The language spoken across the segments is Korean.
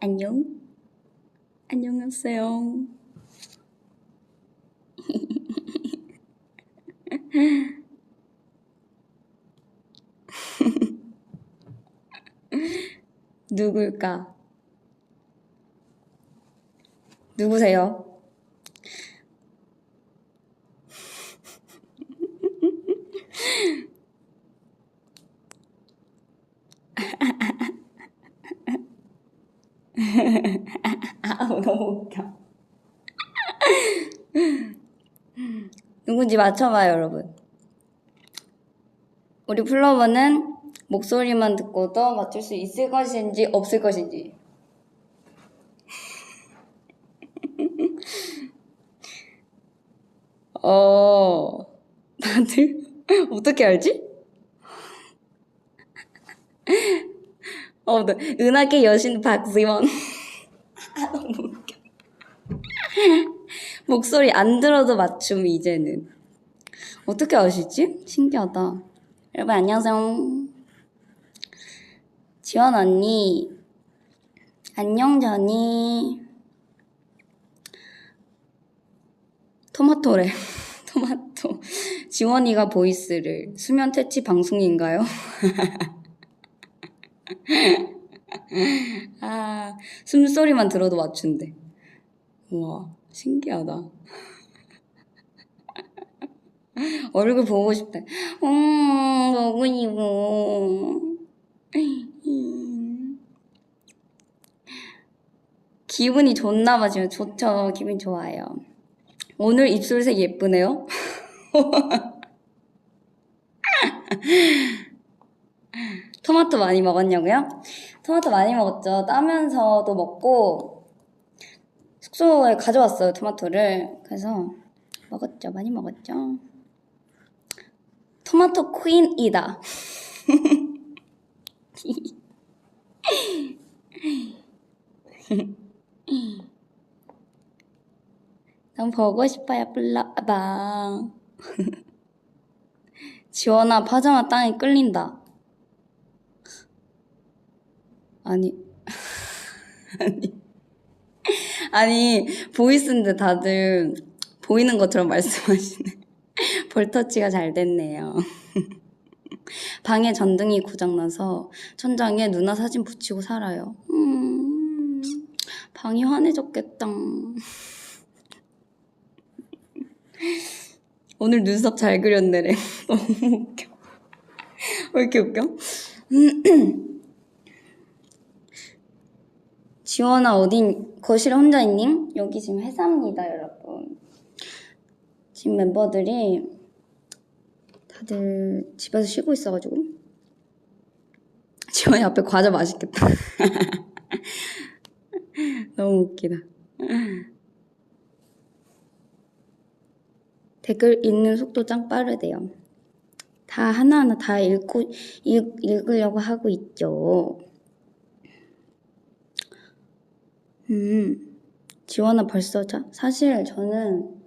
안녕. 안녕하세요. 누굴까? 누구세요? 너무 웃겨. 누군지 맞춰봐요, 여러분. 우리 플로버는 목소리만 듣고도 맞출 수 있을 것인지 없을 것인지. 다들 어떻게 알지? 은하계 여신 박지원. 너무 웃겨. 목소리 안 들어도 맞춤, 이제는. 어떻게 아시지? 신기하다. 여러분, 안녕하세요. 지원 언니. 안녕, 전이. 토마토래. 토마토. 지원이가 보이스를. 수면 퇴치 방송인가요? 숨소리만 들어도 맞춘대. 우와, 신기하다. 얼굴 보고 싶대. 너구이고. 기분이 좋나봐. 지금 좋죠. 기분 좋아요. 오늘 입술색 예쁘네요. 토마토 많이 먹었냐고요? 토마토 많이 먹었죠. 따면서도 먹고 숙소에 가져왔어요, 토마토를. 그래서 먹었죠. 많이 먹었죠. 토마토 퀸이다. 너무 보고 싶어요, 불러봐. 지원아, 파자마 땅에 끌린다. 아니, 보이스인데 다들 보이는 것처럼 말씀하시네. 볼터치가 잘 됐네요. 방에 전등이 고장나서 천장에 누나 사진 붙이고 살아요. 방이 환해졌겠다. 오늘 눈썹 잘 그렸네래. 너무 웃겨. 왜 이렇게 웃겨? 지원아, 어딘 거실에 혼자 있니? 여기 지금 회사입니다, 여러분. 지금 멤버들이 다들 집에서 쉬고 있어가지고. 지원이 앞에 과자 맛있겠다. 너무 웃기다. 댓글 읽는 속도 짱 빠르대요. 다 하나하나 다 읽으려고 하고 있죠. 지원아 벌써 자? 사실 저는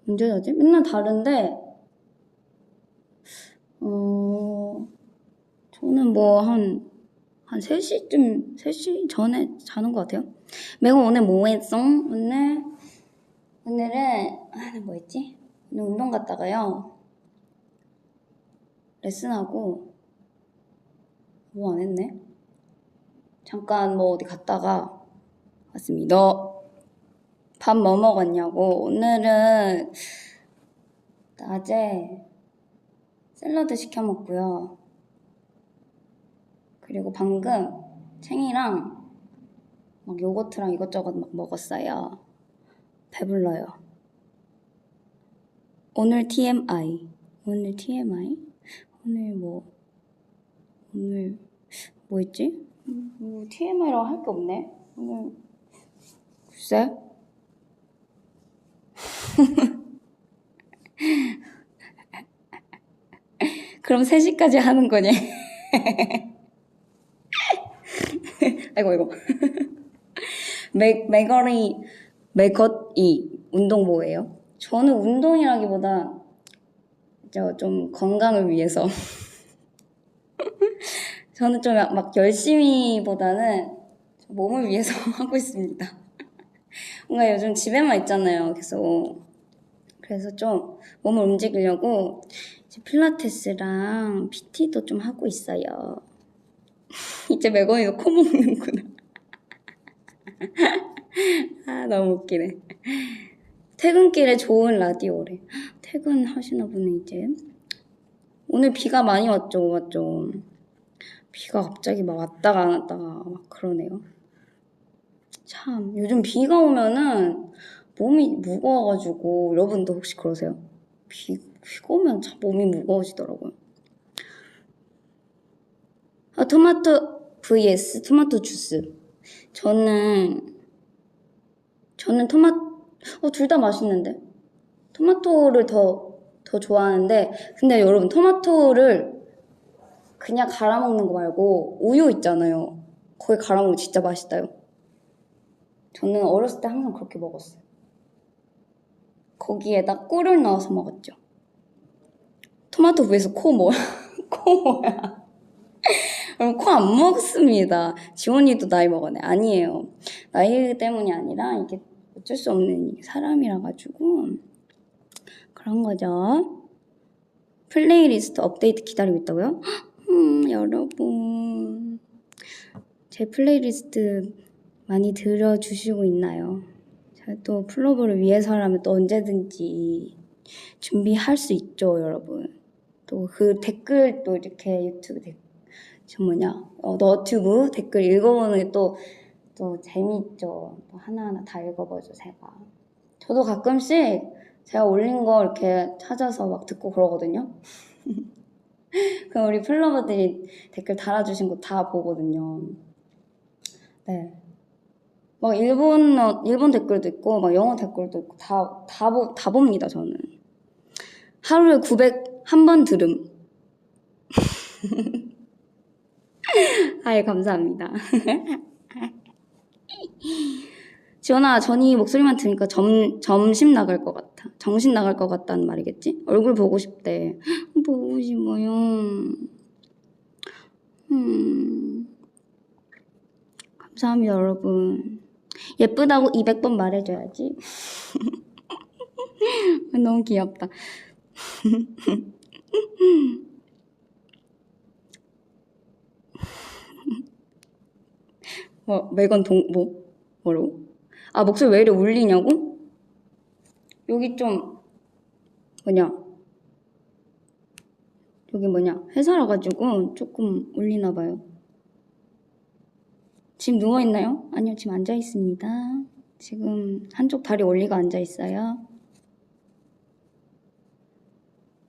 언제 자지? 맨날 다른데 저는 뭐 한 3시쯤 3시 전에 자는 것 같아요. 매고 오늘 뭐 했어? 오늘은 뭐 했지? 오늘 운동 갔다가요 레슨하고 뭐 안 했네? 잠깐 뭐 어디 갔다가 왔습니다. 밥 뭐 먹었냐고. 오늘은 낮에 샐러드 시켜 먹고요. 그리고 방금 챙이랑 막 요거트랑 이것저것 막 먹었어요. 배불러요. 오늘 TMI. 오늘 뭐 있지? TMI라고 할 게 없네. 오늘 글쎄. 그럼 3시까지 하는 거니? 아이고. 맥것이 운동 뭐예요? 저는 운동이라기보다 좀 건강을 위해서 저는 좀 막 열심히보다는 몸을 위해서 하고 있습니다. 뭔가 요즘 집에만 있잖아요, 계속. 그래서 좀 몸을 움직이려고 이제 필라테스랑 PT도 좀 하고 있어요. 이제 매건이도 코 먹는구나. 아, 너무 웃기네. 퇴근길에 좋은 라디오래. 퇴근하시나 보네, 이제. 오늘 비가 많이 왔죠, 맞죠? 비가 갑자기 막 왔다가 안 왔다가 막 그러네요. 참, 요즘 비가 오면은 몸이 무거워가지고, 여러분도 혹시 그러세요? 비가 오면 참 몸이 무거워지더라고요. 아, 토마토 vs 토마토 주스. 저는 둘 다 맛있는데. 토마토를 더 좋아하는데, 근데 여러분, 토마토를 그냥 갈아 먹는 거 말고, 우유 있잖아요. 거기 갈아 먹으면 진짜 맛있다요. 저는 어렸을 때 항상 그렇게 먹었어요. 거기에다 꿀을 넣어서 먹었죠. 토마토 위에서 코 뭐야? 코 뭐야? 여러분, 코 안 먹습니다. 지원이도 나이 먹었네. 아니에요. 나이 때문이 아니라 이게 어쩔 수 없는 사람이라 가지고 그런 거죠. 플레이리스트 업데이트 기다리고 있다고요? 여러분 제 플레이리스트 많이 들어주시고 있나요? 제가 또 플로버를 위해서라면 또 언제든지 준비할 수 있죠, 여러분. 또 그 댓글도 이렇게 유튜브 너튜브 댓글 읽어보는 게 또 재미있죠. 또 하나하나 다 읽어보죠, 제가. 저도 가끔씩 제가 올린 거 이렇게 찾아서 막 듣고 그러거든요. 그럼 우리 플로버들이 댓글 달아주신 거 다 보거든요. 네. 막 일본 댓글도 있고, 막 영어 댓글도 있고, 다 봅니다, 저는. 하루에 901번 들음. 아예 감사합니다. 지원아, 전이 목소리만 들으니까 점심 나갈 것 같아. 정신 나갈 것 같다는 말이겠지? 얼굴 보고 싶대. 보고 싶어요. 감사합니다, 여러분. 예쁘다고 200번 말해줘야지. 너무 귀엽다. 매건 뭐라고? 아, 목소리 왜 이래 울리냐고? 여기 좀, 회사라 가지고 조금 울리나 봐요. 지금 누워있나요? 아니요, 지금 앉아있습니다. 지금 한쪽 다리 올리고 앉아있어요.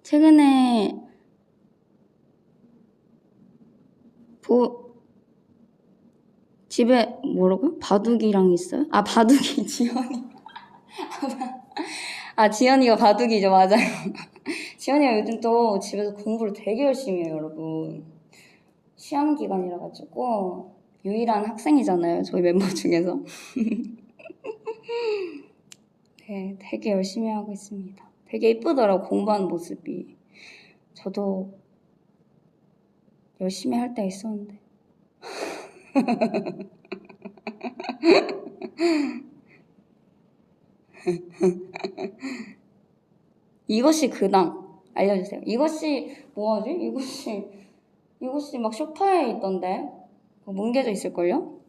최근에 집에 뭐라고요? 바둑이랑 있어요? 아, 바둑이 지연이. 아, 지연이가 바둑이죠, 맞아요. 지연이가 요즘 또 집에서 공부를 되게 열심히 해요, 여러분. 시험 기간이라 가지고 유일한 학생이잖아요, 저희 멤버 중에서. 네, 되게 열심히 하고 있습니다. 되게 이쁘더라고, 공부하는 모습이. 저도 열심히 할 때 있었는데. 이것이 근황 알려주세요. 이것이 뭐하지? 이것이 막 소파에 있던데 뭉개져 있을걸요?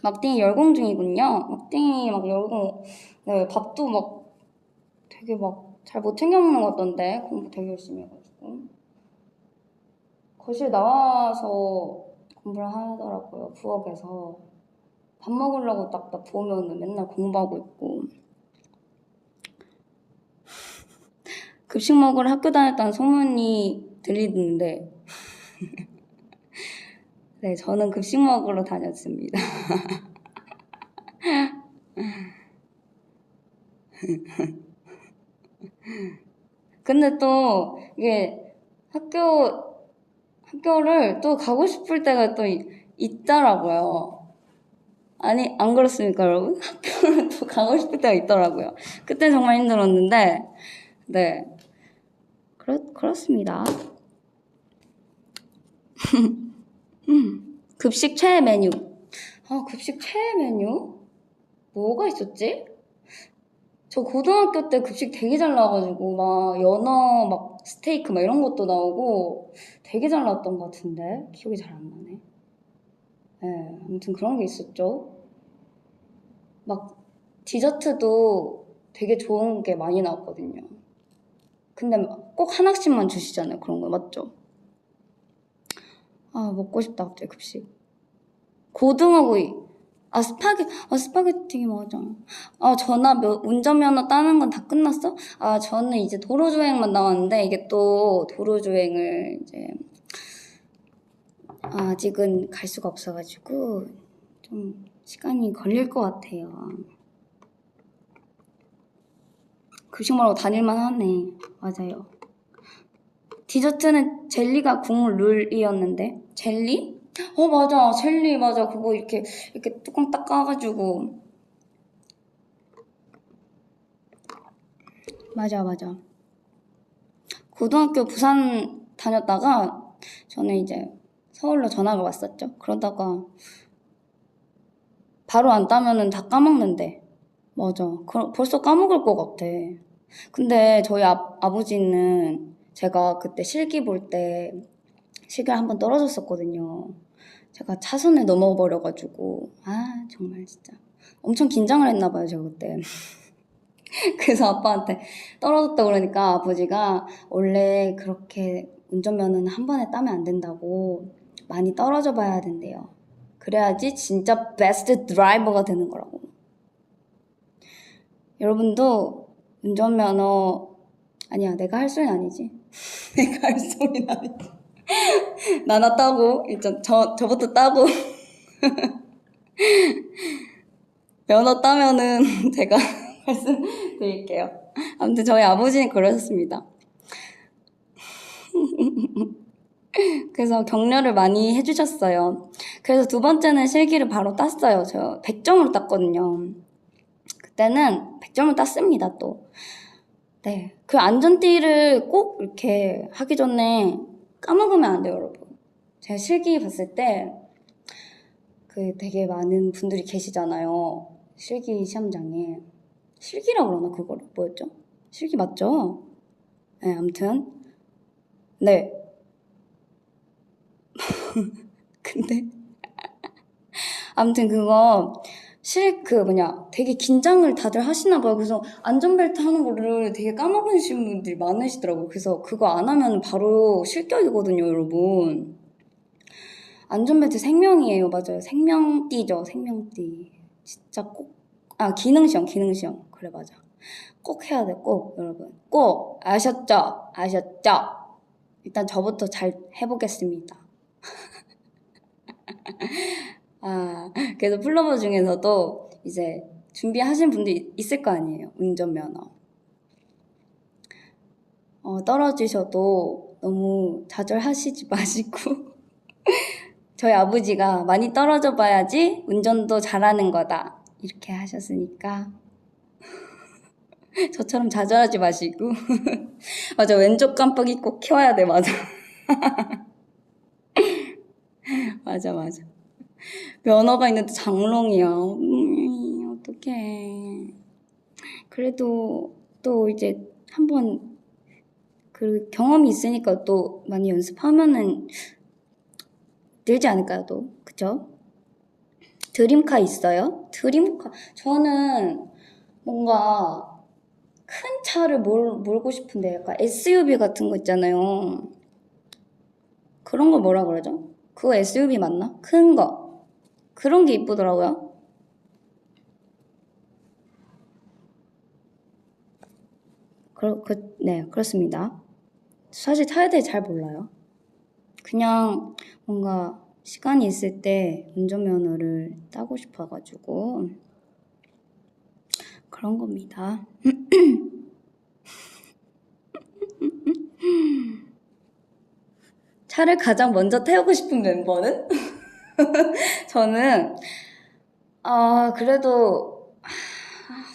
막딩이 열공 중이군요. 막딩이 막 열공. 네, 밥도 막 되게 막 잘 못 챙겨 먹는 것 같던데 공부 되게 열심히 해가지고 거실 나와서 공부를 하더라고요. 부엌에서 밥 먹으려고 딱 보면은 맨날 공부하고 있고 급식 먹으러 학교 다녔다는 소문이 들리는데 네, 저는 급식 먹으러 다녔습니다. 근데 또 이게 학교를 또 가고 싶을 때가 또 있더라고요. 아니, 안 그렇습니까, 여러분? 학교를 또 가고 싶을 때가 있더라고요. 그때 정말 힘들었는데, 네. 그렇습니다. 급식 최애 메뉴. 급식 최애 메뉴? 뭐가 있었지? 저 고등학교 때 급식 되게 잘 나와가지고 막 연어 막 스테이크 막 이런 것도 나오고 되게 잘 나왔던 것 같은데 기억이 잘 안 나네. 네, 아무튼 그런 게 있었죠. 막 디저트도 되게 좋은 게 많이 나왔거든요. 근데 꼭 하나씩만 주시잖아요. 그런 거 맞죠? 먹고 싶다 갑자기 급식. 고등어구이. 스파게티 맞아. 운전면허 따는 건 다 끝났어? 저는 이제 도로주행만 나왔는데 이게 또 도로주행을 이제 아직은 갈 수가 없어가지고 좀 시간이 걸릴 것 같아요. 급식 먹으러 다닐만 하네. 맞아요. 디저트는 젤리가 국물 룰이었는데 젤리? 맞아. 젤리 맞아. 그거 이렇게 뚜껑 딱 까가지고 맞아. 고등학교 부산 다녔다가 저는 이제 서울로 전학을 왔었죠. 그러다가 바로 안 따면은 다 까먹는데. 맞아. 벌써 까먹을 것 같아. 근데 저희 아버지는 제가 그때 실기 볼 때 실기를 한번 떨어졌었거든요. 제가 차선에 넘어버려가지고 정말 진짜 엄청 긴장을 했나 봐요, 제가 그때. 그래서 아빠한테 떨어졌다 그러니까 아버지가 원래 그렇게 운전면허는 한 번에 따면 안 된다고 많이 떨어져 봐야 된대요. 그래야지 진짜 베스트 드라이버가 되는 거라고. 여러분도 운전면허 아니야, 내가 할 소리는 아니지. 내가 할 소리는 아니지. 나나 따고 일단 저부터 따고 면허 따면은 제가 말씀드릴게요. 아무튼 저희 아버지는 그러셨습니다. 그래서 격려를 많이 해주셨어요. 그래서 두 번째는 실기를 바로 땄어요. 저 100점으로 땄거든요. 그때는 100점을 땄습니다, 또. 네. 그 안전띠를 꼭 이렇게 하기 전에 까먹으면 안 돼요, 여러분. 제가 실기 봤을 때 되게 많은 분들이 계시잖아요. 실기 시험장에. 실기라고 그러나, 그거를. 뭐였죠? 실기 맞죠? 네, 아무튼. 네. 근데 아무튼 그거 되게 긴장을 다들 하시나 봐요. 그래서 안전벨트 하는 거를 되게 까먹으시는 분들이 많으시더라고요. 그래서 그거 안 하면 바로 실격이거든요, 여러분. 안전벨트 생명이에요. 맞아요. 생명띠죠, 생명띠. 진짜 꼭. 기능시험. 그래, 맞아. 꼭 해야 돼, 꼭, 여러분. 꼭! 아셨죠? 일단 저부터 잘 해보겠습니다. 그래서 플로버 중에서도 이제 준비하신 분들이 있을 거 아니에요. 운전면허. 떨어지셔도 너무 좌절하시지 마시고 저희 아버지가 많이 떨어져 봐야지 운전도 잘하는 거다. 이렇게 하셨으니까 저처럼 좌절하지 마시고 맞아, 왼쪽 깜빡이 꼭 켜야 돼. 맞아. 맞아. 면허가 있는데 장롱이야. 어떡해. 그래도 또 이제 한번 그 경험이 있으니까 또 많이 연습하면은 늘지 않을까요, 또? 그쵸? 드림카 있어요? 드림카. 저는 뭔가 큰 차를 몰고 싶은데 약간 SUV 같은 거 있잖아요. 그런 거 뭐라 그러죠? 그거 SUV 맞나? 큰 거. 그런 게 이쁘더라고요. 네, 그렇습니다. 사실 차에 대해 잘 몰라요. 그냥 뭔가 시간이 있을 때 운전면허를 따고 싶어가지고 그런 겁니다. 차를 가장 먼저 태우고 싶은 멤버는? 저는 그래도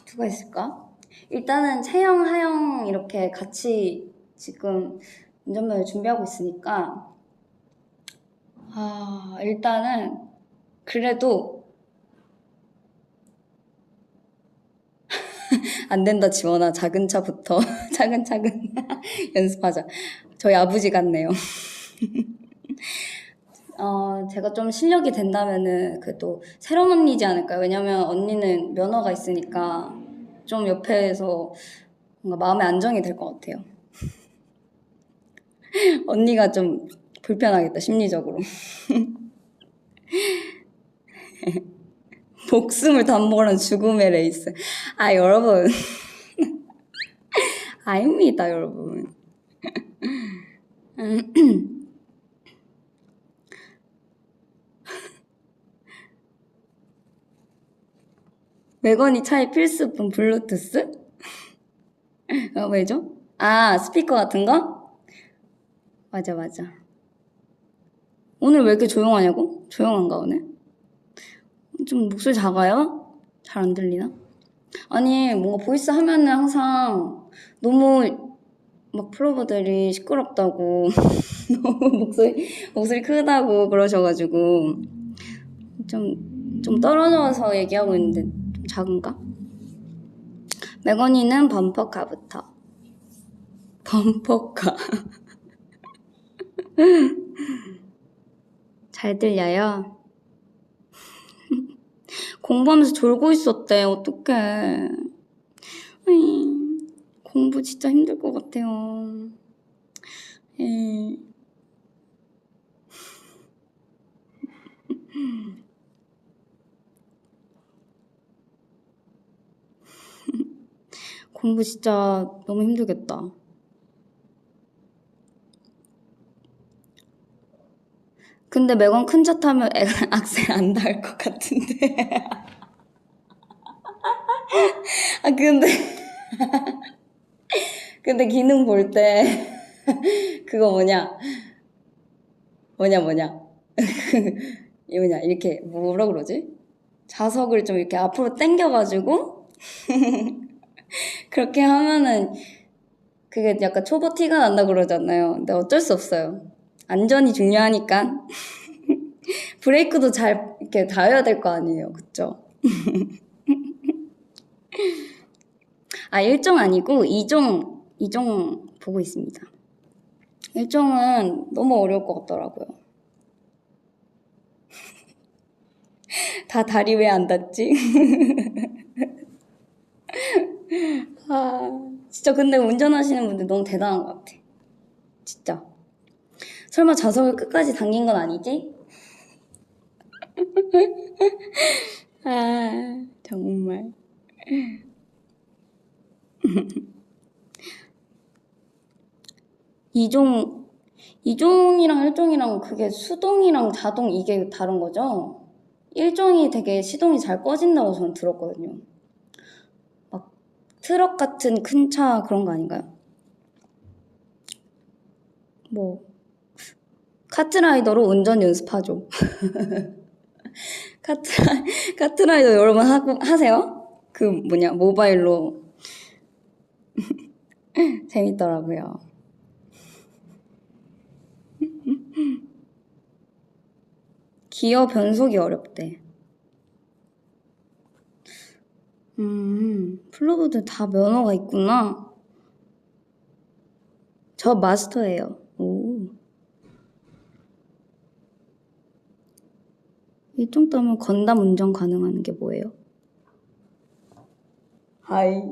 누가 있을까? 일단은 채영, 하영 이렇게 같이 지금 운전면허 준비하고 있으니까 일단은 그래도 안 된다 지원아. 작은 차부터 차근차근 연습하자. 저희 아버지 같네요. 제가 좀 실력이 된다면은 그래도 새로운 언니지 않을까요? 왜냐면 언니는 면허가 있으니까 좀 옆에서 뭔가 마음의 안정이 될 것 같아요. 언니가 좀 불편하겠다, 심리적으로. 목숨을 담보는 죽음의 레이스. 아, 여러분. 아닙니다, 여러분. 맥건이 차의 필수품 블루투스? 왜죠? 아, 스피커 같은 거? 맞아, 맞아. 오늘 왜 이렇게 조용하냐고? 조용한가, 오늘? 좀 목소리 작아요? 잘 안 들리나? 아니, 뭔가 보이스 하면은 항상 너무 막 플로버들이 시끄럽다고 너무 목소리 크다고 그러셔가지고 좀 떨어져서 얘기하고 있는데 좀 작은가? 맥건이는 범퍼카부터. 범퍼카. 잘 들려요? 공부하면서 졸고 있었대. 어떡해. 공부 진짜 힘들 것 같아요. 공부 진짜 너무 힘들겠다. 근데 매건 큰 차 타면 악셀 안 닿을 것 같은데. 아, 근데 기능 볼 때, 그거 뭐냐. 이렇게, 뭐라 그러지? 좌석을 좀 이렇게 앞으로 당겨가지고, 그렇게 하면은, 그게 약간 초보 티가 난다 그러잖아요. 근데 어쩔 수 없어요. 안전이 중요하니까. 브레이크도 잘 이렇게 닿아야 될 거 아니에요. 그쵸? 아, 1종 아니고 2종 보고 있습니다. 1종은 너무 어려울 것 같더라고요. 다 다리 왜 안 닿지? 아, 진짜 근데 운전하시는 분들 너무 대단한 것 같아. 진짜. 설마 좌석을 끝까지 당긴 건 아니지? 아, 정말. 이종이랑 1종이랑 그게 수동이랑 자동 이게 다른 거죠? 1종이 되게 시동이 잘 꺼진다고 저는 들었거든요. 막 트럭 같은 큰 차 그런 거 아닌가요? 뭐 카트라이더로 운전 연습하죠. 카트라이더 여러분 하세요? 그 모바일로 재밌더라고요. 기어 변속이 어렵대. 플로버들 다 면허가 있구나. 저 마스터예요. 오. 일종 따면 건담 운전 가능한 게 뭐예요? 하이.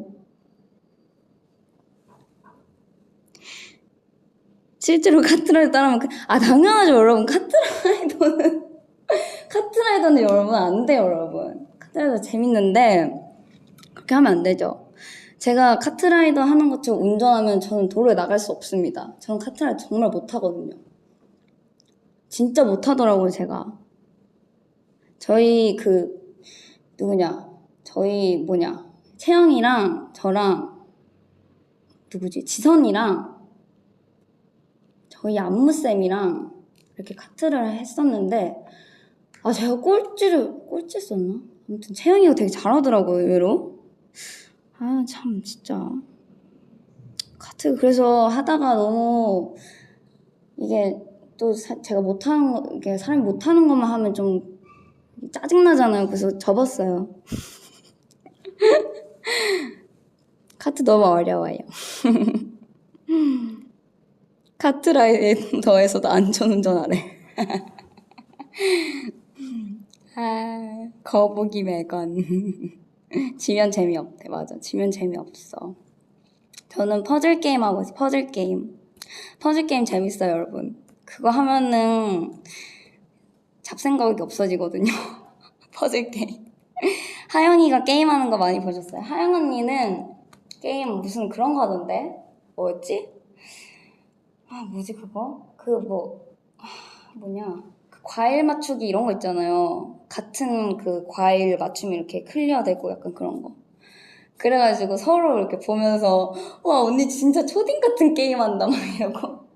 실제로 카트라이더 따라하면 당연하죠 여러분. 카트라이더는 여러분 안 돼요 여러분. 카트라이더 재밌는데 그렇게 하면 안 되죠. 제가 카트라이더 하는 것처럼 운전하면 저는 도로에 나갈 수 없습니다. 저는 카트라이더 정말 못하거든요. 진짜 못하더라고요 제가. 저희 채영이랑 저랑 지선이랑 저희 안무쌤이랑 이렇게 카트를 했었는데 제가 꼴찌 했었나? 아무튼 채영이가 되게 잘하더라고요 의외로. 참 진짜 카트 그래서 하다가 너무 이게 또 제가 못하는 거 이게 사람이 못하는 것만 하면 좀 짜증나잖아요. 그래서 접었어요. 카트 너무 어려워요. 카트라이더에서도 안전운전하래. 아, 거북이 매건. 지면 재미없대. 맞아. 지면 재미없어. 저는 퍼즐 게임 하고 있어요. 퍼즐 게임. 퍼즐 게임 재밌어요, 여러분. 그거 하면은 잡생각이 없어지거든요. 퍼즐 게임. 하영이가 게임하는 거 많이 보셨어요? 하영 언니는 게임 무슨 그런 거 하던데? 뭐였지? 아, 뭐지 그거? 뭐냐? 그 과일 맞추기 이런 거 있잖아요. 같은 그 과일 맞추면 이렇게 클리어되고 약간 그런 거. 그래가지고 서로 이렇게 보면서 와 언니 진짜 초딩 같은 게임 한다 막 이러고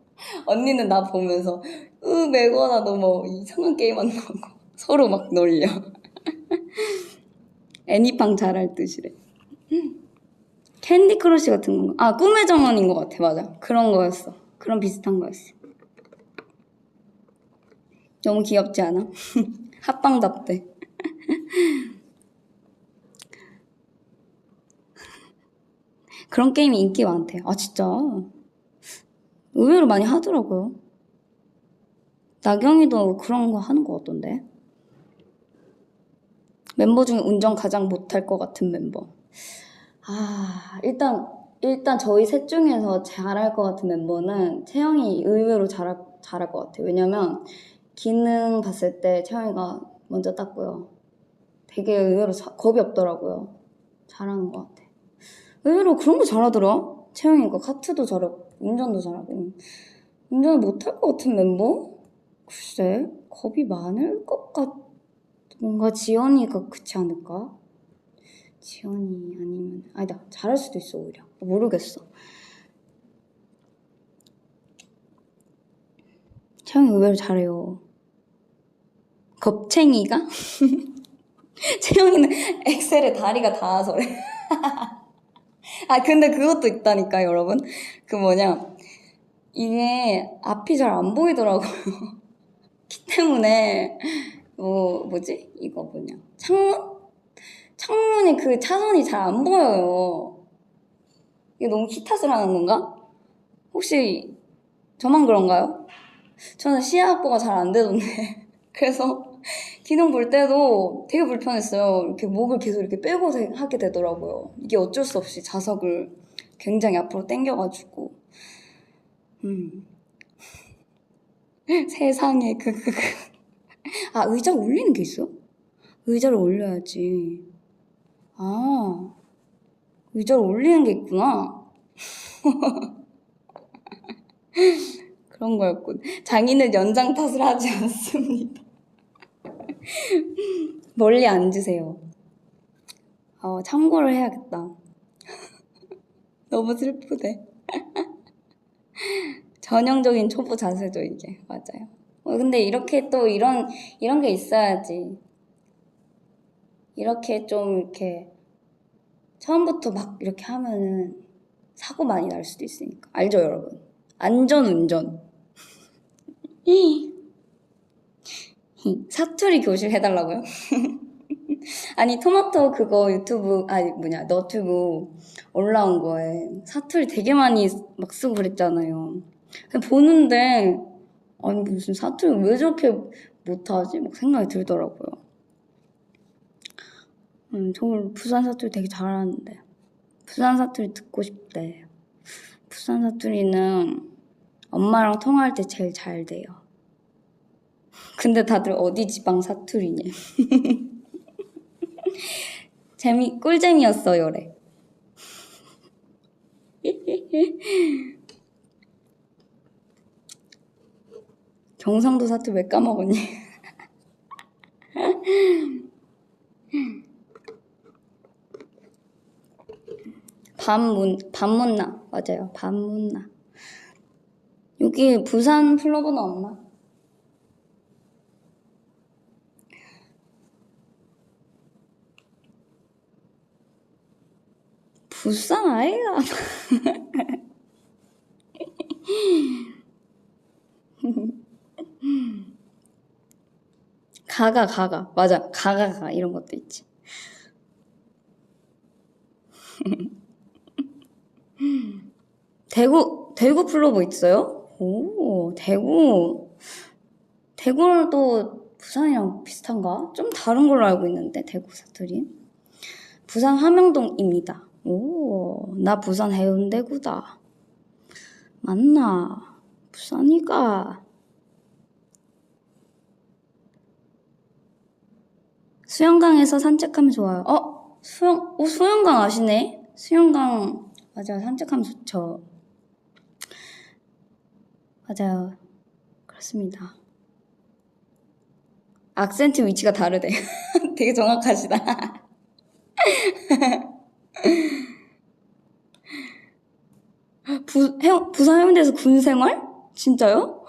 언니는 나 보면서 매거나 너 뭐 이상한 게임 한다고 서로 막 놀려. 애니팡 잘할 듯이래. 캔디 크러쉬 같은 건가? 아 꿈의 정원인 것 같아. 맞아 그런 거였어. 그런 비슷한 거였어. 너무 귀엽지 않아? 합방답대. 그런 게임이 인기 많대. 아 진짜 의외로 많이 하더라고요. 나경이도 그런 거 하는 거 같던데. 멤버 중에 운전 가장 못할 것 같은 멤버. 아 일단 저희 셋 중에서 잘할 것 같은 멤버는 채영이 의외로 잘할 것 같아요. 왜냐면 기능 봤을 때 채영이가 먼저 땄고요. 되게 의외로 겁이 없더라고요. 잘하는 것 같아. 의외로 그런 거 잘하더라. 채영이가 카트도 잘하고 운전도 잘하고. 운전을 못할 것 같은 멤버? 글쎄 겁이 많을 것 같. 뭔가 지연이가 그렇지 않을까? 지연이 아니면 아니다 잘할 수도 있어 오히려 모르겠어. 채영이 의외로 잘해요. 겁챙이가? 채영이는 엑셀에 다리가 닿아서래. 아 근데 그것도 있다니까 여러분. 그 뭐냐 이게 앞이 잘 안 보이더라고요. 키 때문에 뭐지 이거 뭐냐 창문이 그 차선이 잘 안 보여요. 이게 너무 키 탓을 하는 건가? 혹시 저만 그런가요? 저는 시야 확보가 잘 안 되던데 그래서 기능 볼 때도 되게 불편했어요. 이렇게 목을 계속 이렇게 빼고 하게 되더라고요. 이게 어쩔 수 없이 자석을 굉장히 앞으로 당겨가지고 세상에 아 의자 올리는 게 있어? 의자를 올려야지. 아 의자를 올리는 게 있구나. 그런 거였군. 장인은 연장 탓을 하지 않습니다. 멀리 앉으세요. 참고를 해야겠다. 너무 슬프대. 전형적인 초보 자세죠 이게. 맞아요. 근데 이렇게 또 이런 게 있어야지. 이렇게 좀 이렇게 처음부터 막 이렇게 하면은 사고 많이 날 수도 있으니까. 알죠 여러분? 안전운전. 사투리 교실 해달라고요? 아니 토마토 그거 유튜브 아니 뭐냐 너튜브 올라온 거에 사투리 되게 많이 막 쓰고 그랬잖아요. 그냥 보는데 아니 무슨 사투리 왜 저렇게 못하지? 막 생각이 들더라고요. 저 부산 사투리 되게 잘하는데 부산 사투리 듣고 싶대. 부산 사투리는 엄마랑 통화할 때 제일 잘 돼요. 근데 다들 어디 지방 사투리냐. 꿀잼이었어요래. 경상도 사투리 왜 까먹었니? 밤문나 맞아요. 밤문나. 여기 부산 플로버는 없나? 부산 아이가. 가가 맞아. 가가 이런 것도 있지. 대구 플로버 있어요? 오, 대구도 부산이랑 비슷한가? 좀 다른 걸로 알고 있는데, 대구 사투리. 부산 함영동입니다. 오, 나 부산 해운대구다. 맞나? 부산이가. 수영강에서 산책하면 좋아요. 수영강 아시네? 수영강, 맞아요. 산책하면 좋죠. 맞아요. 그렇습니다. 악센트 위치가 다르대. 되게 정확하시다. 부산 해운대에서 군 생활? 진짜요?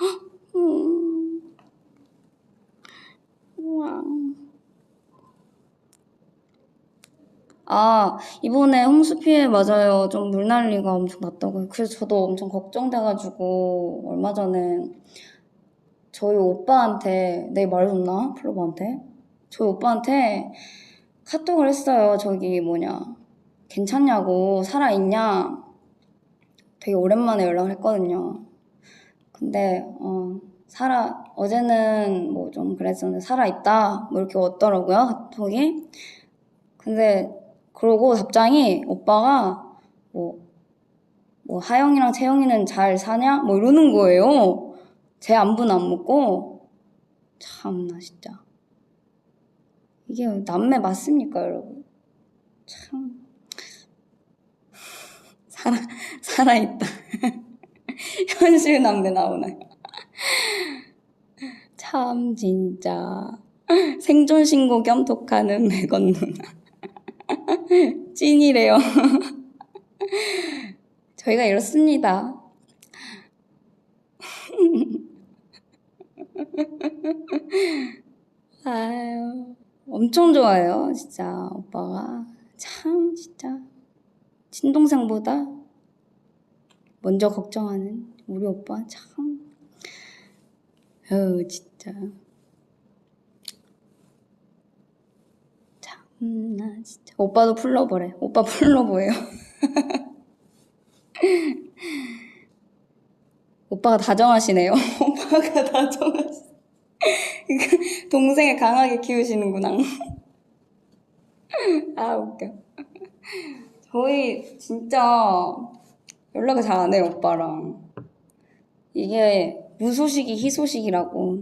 우와. 아, 이번에 홍수 피해 맞아요. 좀 물난리가 엄청 났다고요. 그래서 저도 엄청 걱정돼가지고 얼마 전에 저희 오빠한테 내 말 줬나? 플로버한테? 저희 오빠한테 카톡을 했어요. 저기 뭐냐 괜찮냐고 살아있냐? 되게 오랜만에 연락을 했거든요. 근데 어제는 뭐 좀 그랬었는데 살아있다 뭐 이렇게 왔더라고요. 카톡이. 근데 그러고 답장이 오빠가 뭐 하영이랑 채영이는 잘 사냐? 뭐 이러는 거예요. 제 안부는 안 묻고. 참나 진짜. 이게 남매 맞습니까 여러분? 참 살아있다. 현실 남매 나오나요? 참 진짜 생존 신고 겸 톡하는 매건 누나. 찐이래요. 저희가 이렇습니다. 아유, 엄청 좋아요, 진짜 오빠가. 참 진짜 친동생보다 먼저 걱정하는 우리 오빠 참. 진짜. 참나 진짜. 오빠도 플러버래. 오빠 플러버예요. 오빠가 다정하시네요. 오빠가 다정하시. 동생을 강하게 키우시는구나. 아 웃겨. 저희 진짜 연락을 잘 안 해요 오빠랑. 이게 무소식이 희소식이라고.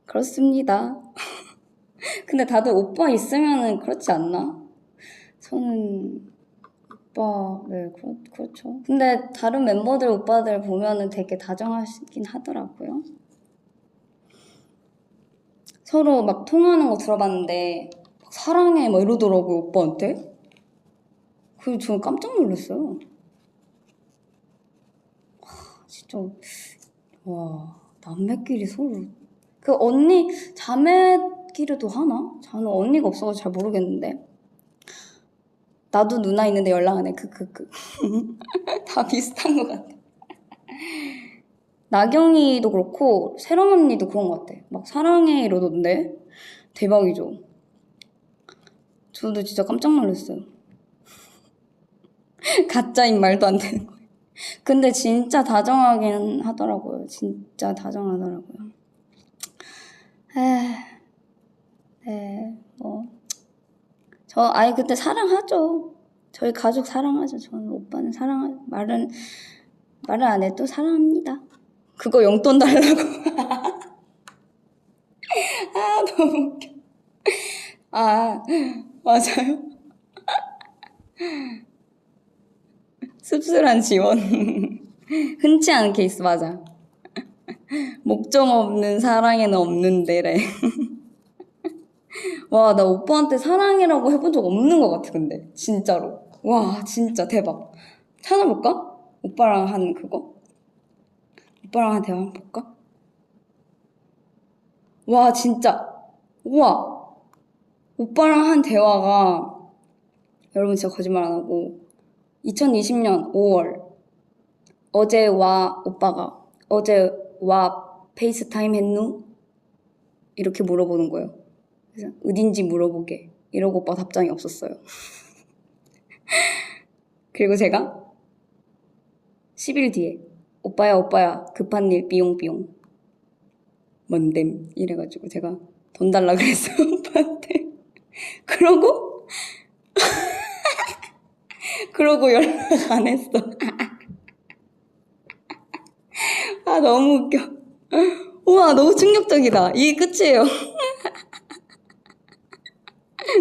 그렇습니다. 근데 다들 오빠 있으면은 그렇지 않나? 저는 오빠, 네, 그렇죠. 근데 다른 멤버들 오빠들 보면은 되게 다정하시긴 하더라고요. 서로 막 통화하는 거 들어봤는데 막 사랑해 막 이러더라고요 오빠한테. 그래서 저는 깜짝 놀랐어요. 진짜 와 남매끼리 서로 그 언니 자매끼리도 하나? 저는 언니가 없어서 잘 모르겠는데. 나도 누나 있는데 연락 안 해. 다 비슷한 것 같아. 나경이도 그렇고 세롬 언니도 그런 것 같아. 막 사랑해 이러던데. 대박이죠. 저도 진짜 깜짝 놀랐어요. 가짜인 말도 안 되는 거예요. 근데 진짜 다정하긴 하더라고요. 진짜 다정하더라고요. 네, 뭐. 아니, 그때 사랑하죠. 저희 가족 사랑하죠. 저는 오빠는 말은 안 해도 사랑합니다. 그거 용돈 달라고. 아, 너무 웃겨. 아, 맞아요. 씁쓸한 지원. 흔치 않은 케이스, 맞아. 목적 없는 사랑에는 없는데래. 와, 나 오빠한테 사랑이라고 해본 적 없는 것 같아, 근데. 진짜로. 와, 진짜 대박. 찾아볼까? 오빠랑 한 그거? 오빠랑 한 대화 한번 볼까? 와, 진짜. 우와. 오빠랑 한 대화가, 여러분 진짜 거짓말 안 하고, 2020년 5월. 어제 와 페이스타임 했누? 이렇게 물어보는 거예요. 그래서 어딘지 물어보게. 이러고 오빠 답장이 없었어요. 그리고 제가 10일 뒤에 오빠야 급한 일 삐용삐용 뭔댐 이래가지고 제가 돈 달라 그랬어요 오빠한테. 그러고 연락 안 했어. 아 너무 웃겨. 우와 너무 충격적이다. 이게 끝이에요.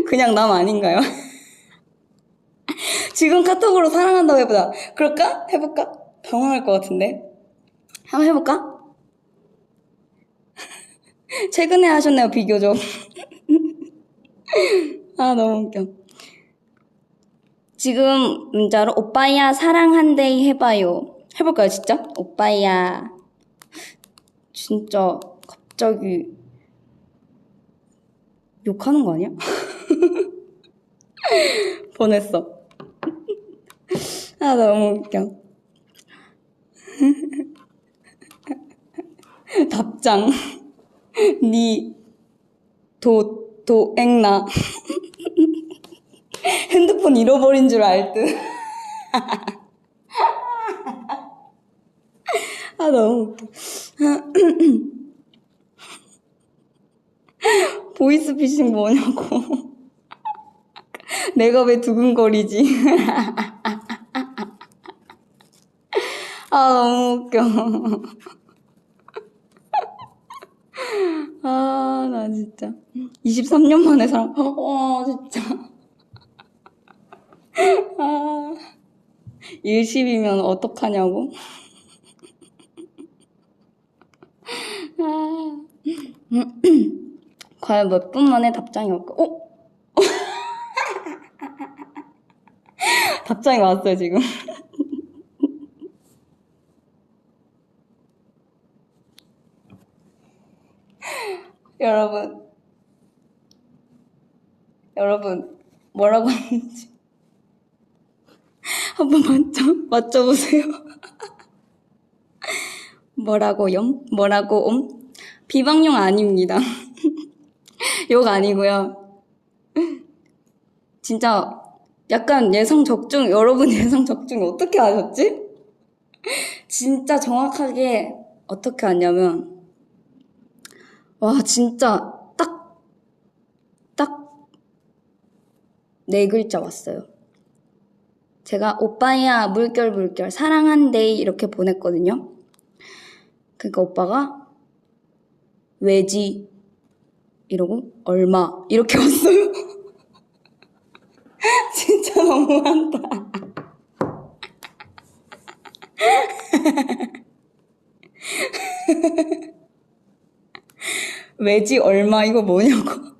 그냥 남 아닌가요? 지금 카톡으로 사랑한다고 해보자. 그럴까? 해볼까? 당황할 것 같은데. 한번 해볼까? 최근에 하셨네요 비교적. 아 너무 웃겨. 지금 문자로 오빠야 사랑한데이 해봐요. 해볼까요 진짜? 오빠야 진짜 갑자기 욕하는 거 아니야? 보냈어. 아 너무 웃겨. 답장 니 도앵나 핸드폰 잃어버린 줄 알 듯. 아 너무 웃겨. 보이스피싱 뭐냐고. 내가 왜 두근거리지. 아 너무 웃겨. 아 나 진짜 23년 만에 사람. 진짜. 아 일십이면 어떡하냐고. 아. 과연 몇 분 만에 답장이 올까? 답장이 왔어요 지금. 여러분 뭐라고 하는지 한번 맞춰보세요. 뭐라고 비방용 아닙니다. 욕 아니고요. 진짜 약간 여러분 예상 적중 어떻게 하셨지? 진짜 정확하게 어떻게 하냐면 와 진짜 딱 네 글자 왔어요. 제가 오빠야 물결 사랑한데이 이렇게 보냈거든요. 그러니까 오빠가 왜지 이러고 얼마 이렇게 왔어요. 진짜 너무한다. 왜지 얼마 이거 뭐냐고.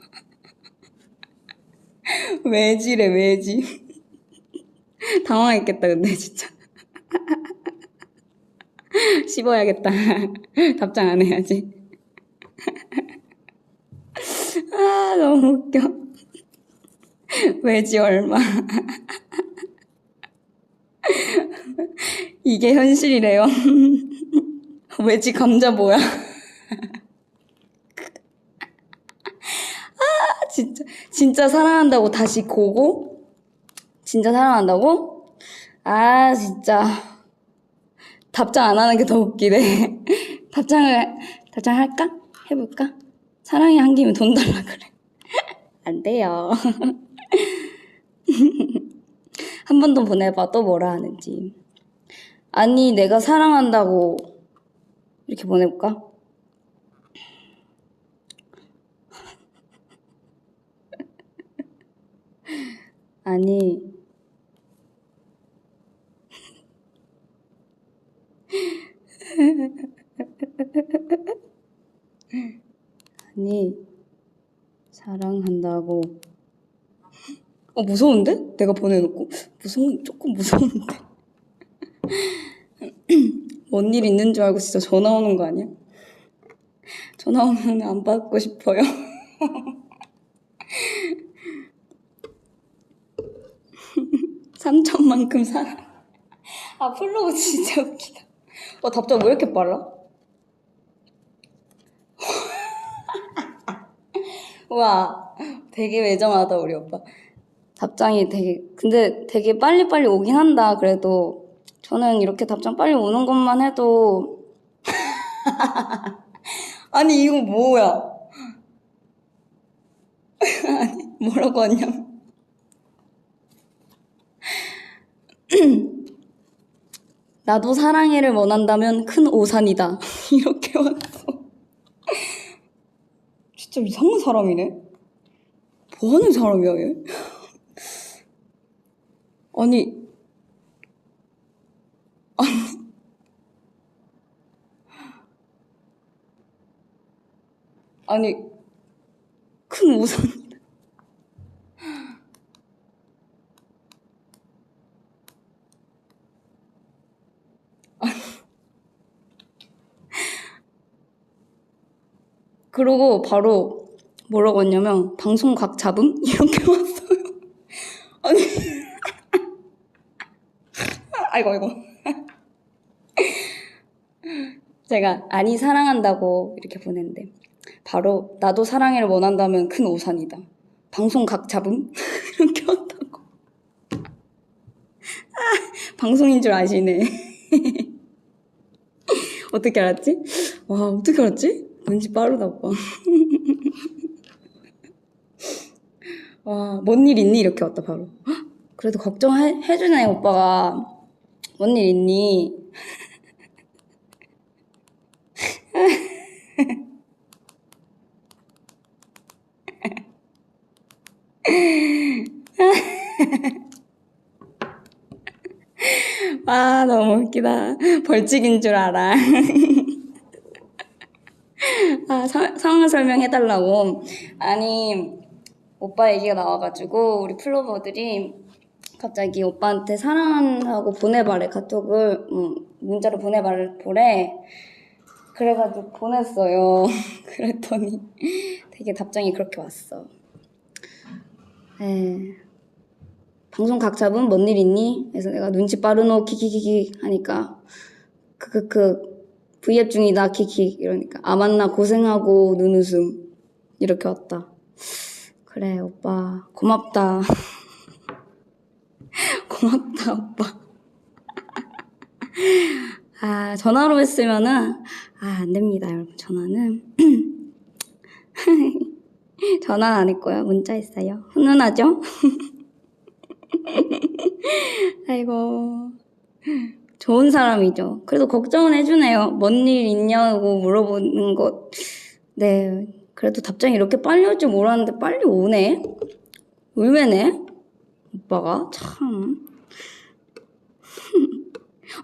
왜지래 왜지. 당황했겠다 근데 진짜. 씹어야겠다. 답장 안 해야지. 아 너무 웃겨. 왜지 얼마. 이게 현실이래요. 왜지 감자 뭐야. 아 진짜 사랑한다고 다시 고고? 진짜 사랑한다고? 아 진짜 답장 안 하는 게 더 웃기네. 답장할까? 해볼까? 사랑이 한 김에 돈 달라 그래. 안 돼요. 한 번 더 보내봐. 또 뭐라 하는지. 아니 내가 사랑한다고 이렇게 보내볼까? 아니 사랑한다고. 무서운데? 내가 보내놓고 조금 무서운데. 뭔 일 있는 줄 알고 진짜 전화 오는 거 아니야? 전화 오면 안 받고 싶어요. 삼천만큼 사랑. 아 플로우 진짜 웃기다. 답장 왜 이렇게 빨라? 와 되게 매정하다, 우리 오빠. 답장이 근데 되게 빨리빨리 오긴 한다, 그래도. 저는 이렇게 답장 빨리 오는 것만 해도. 아니, 이거 뭐야? 아니, 뭐라고 하냐? 나도 사랑해를 원한다면 큰 오산이다. 이렇게 왔어. 진짜 이상한 사람이네. 뭐 하는 사람이야, 얘? 아니, 아니, 큰 오산. 그러고 바로 뭐라고 했냐면, 방송 각 잡음? 이렇게 왔어요. 아니, 아이고. 제가 아니 사랑한다고 이렇게 보냈는데 바로 나도 사랑해를 원한다면 큰 오산이다. 방송 각 잡음? 이렇게 왔다고. 방송인 줄 아시네. 어떻게 알았지? 와, 어떻게 알았지? 눈치 빠르다, 오빠. 와, 뭔 일 있니? 이렇게 왔다, 바로. 헉, 그래도 걱정해주네, 오빠가. 뭔 일 있니? 아, 너무 웃기다. 벌칙인 줄 알아. 아, 상황 설명해달라고. 아니, 오빠 얘기가 나와가지고, 우리 플로버들이 갑자기 오빠한테 사랑한다고 보내봐래, 카톡을. 문자로 보내. 그래가지고 보냈어요. 그랬더니 되게 답장이 그렇게 왔어. 에, 방송 각 잡은 뭔 일 있니? 그래서 내가 눈치 빠르노 키키키키 하니까 V앱 중이다 키키 이러니까 아 맞나 고생하고 눈웃음 이렇게 왔다. 그래 오빠 고맙다. 고맙다 오빠. 아 전화로 했으면은 안 됩니다 여러분. 전화는 전화는 안 했고요. 문자 했어요. 훈훈하죠? 아이고 좋은 사람이죠. 그래도 걱정은 해주네요. 뭔 일 있냐고 물어보는 것. 네, 그래도 답장이 이렇게 빨리 올 줄 몰랐는데 빨리 오네? 의외네? 오빠가 참.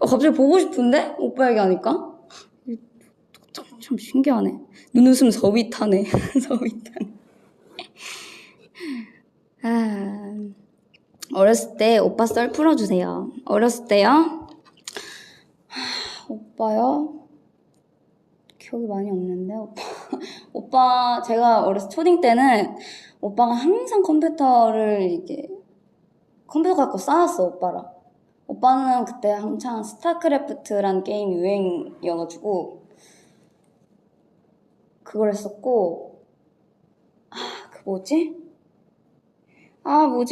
갑자기 보고 싶은데? 오빠 얘기하니까? 참 신기하네. 눈웃음 서윗하네. 서윗하네. 아, 어렸을 때 오빠 썰 풀어주세요. 어렸을 때요? 오빠요? 기억이 많이 없는데 오빠 제가 어렸을 초딩 때는 오빠가 항상 컴퓨터 갖고 싸웠어 오빠랑. 오빠는 그때 한창 스타크래프트란 게임이 유행이어가지고 그걸 했었고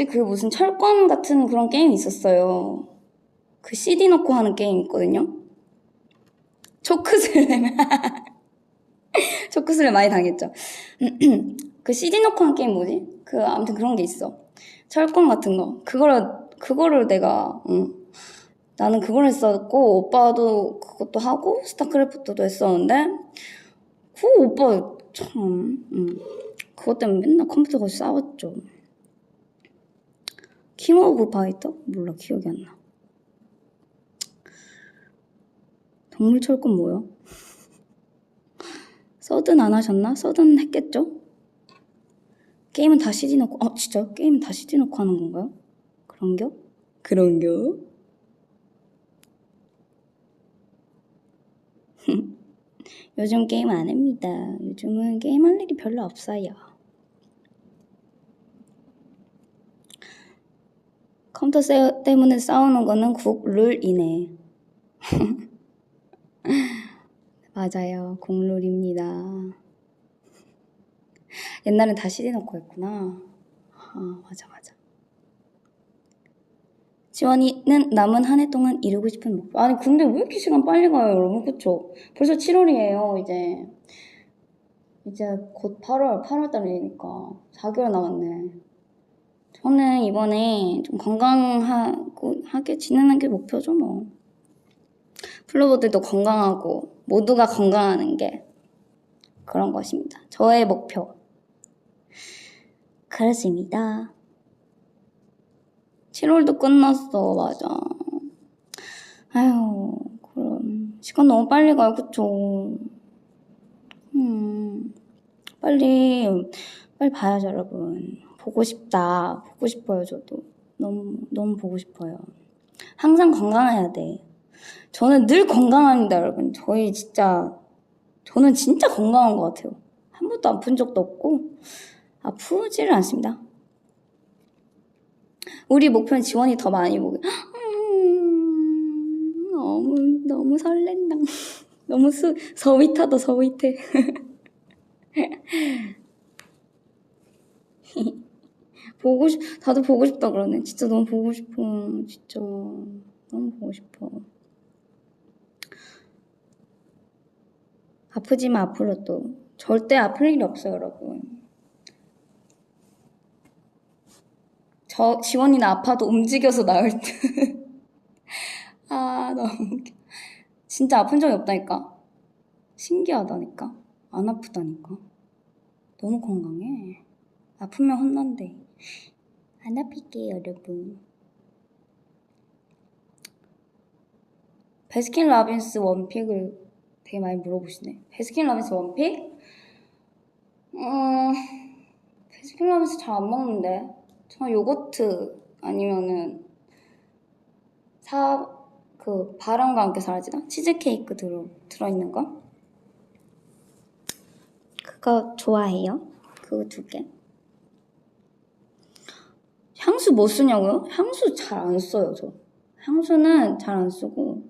그 무슨 철권 같은 그런 게임이 있었어요. 그 CD 넣고 하는 게임 있거든요. 초크슬램 초크슬램 많이 당했죠. 그 CD 넣고 한 게임 아무튼 그런 게 있어. 철권 같은 거. 그거를 내가 나는 그걸 했었고 오빠도 그것도 하고 스타크래프트도 했었는데 오빠 참 그것 때문에 맨날 컴퓨터 가서 싸웠죠. 킹 오브 파이터? 몰라 기억이 안 나. 동물 철권 뭐야? 서든 안 하셨나? 서든 했겠죠? 게임은 다 CD 넣고 진짜? 게임 다 CD 넣고 하는 건가요? 그런겨? 요즘 게임 안 합니다. 요즘은 게임할 일이 별로 없어요. 컴퓨터 때문에 싸우는 거는 국룰이네. 맞아요. 국룰입니다. 옛날엔 다 CD 넣고 했구나. 아, 맞아. 지원이는 남은 한 해 동안 이루고 싶은 목표. 아니, 근데 왜 이렇게 시간 빨리 가요, 여러분? 그쵸? 벌써 7월이에요, 이제 곧 8월 달이니까 4개월 남았네. 저는 이번에 좀 건강하게 지내는 게 목표죠, 뭐. 플로버들도 건강하고 모두가 건강하는 게 그런 것입니다. 저의 목표. 그렇습니다. 7월도 끝났어, 맞아. 아휴, 그럼 시간 너무 빨리 가요, 그쵸? 빨리 봐야죠, 여러분. 보고 싶어요, 저도. 너무 보고 싶어요. 항상 건강해야 돼. 저는 늘 건강합니다, 여러분. 저는 진짜 건강한 것 같아요. 한 번도 아픈 적도 없고, 아프지를 않습니다. 우리 목표는 지원이 더 많이 보게. 너무 설렌다. 너무 서윗하다, 서윗해. 다들 보고 싶다 그러네. 진짜 너무 보고 싶어. 진짜 너무 보고 싶어. 아프지만 앞으로 또 절대 아플 일이 없어요, 여러분. 지원이는 아파도 움직여서 나을 듯. 아, 너무 웃겨. 진짜 아픈 적이 없다니까. 신기하다니까. 안 아프다니까. 너무 건강해. 아프면 혼난대. 안 아플게요, 여러분. 베스킨라빈스 원픽을 되게 많이 물어보시네. 베스킨라빈스 원픽? 베스킨라빈스 잘 안 먹는데. 저는 요거트 아니면은 바람과 함께 사라지다? 치즈케이크 들어있는 거? 그거 좋아해요? 그거 2개. 향수 뭐 쓰냐고요? 향수 잘 안 써요, 저. 향수는 잘 안 쓰고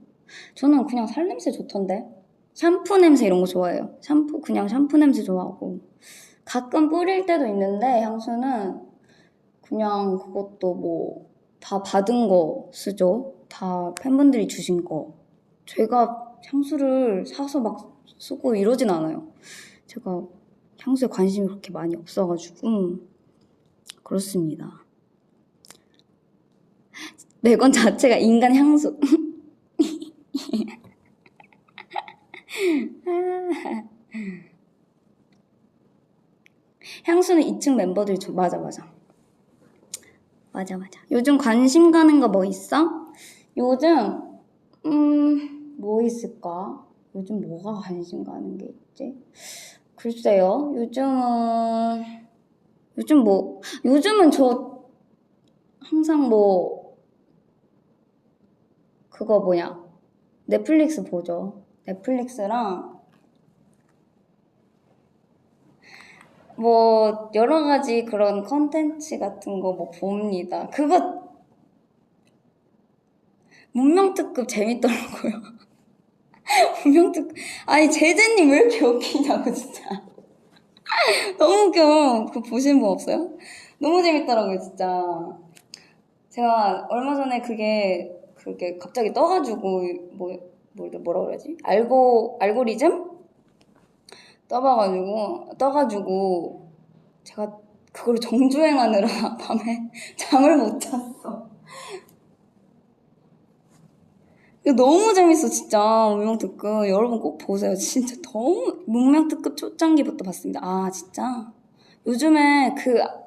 저는 그냥 살냄새 좋던데. 샴푸 냄새 이런 거 좋아해요. 그냥 샴푸 냄새 좋아하고 가끔 뿌릴 때도 있는데 향수는 그냥 그것도 뭐 다 받은 거 쓰죠. 다 팬분들이 주신 거. 제가 향수를 사서 막 쓰고 이러진 않아요. 제가 향수에 관심이 그렇게 많이 없어가지고 그렇습니다. 매건 자체가 인간 향수. 향수는 2층 멤버들이 맞아. 요즘 관심 가는 거 뭐 있어? 요즘 뭐 있을까? 요즘 뭐가 관심 가는 게 있지? 글쎄요. 요즘은 저 항상 그거 뭐냐? 넷플릭스 보죠. 넷플릭스랑 여러 가지 그런 컨텐츠 같은 거 봅니다. 그거 문명특급 재밌더라고요. 문명특급. 아니, 제재님 왜 이렇게 웃기냐고, 진짜. 너무 웃겨. 그거 보신 분 없어요? 너무 재밌더라고요, 진짜. 제가 얼마 전에 그게 갑자기 떠가지고, 뭐라 그러지? 알고리즘? 떠가지고, 제가 그걸 정주행하느라 밤에 잠을 못 잤어. 이거 너무 재밌어, 진짜. 문명특급. 여러분 꼭 보세요. 진짜 너무, 문명특급 초창기부터 봤습니다. 아, 진짜. 요즘에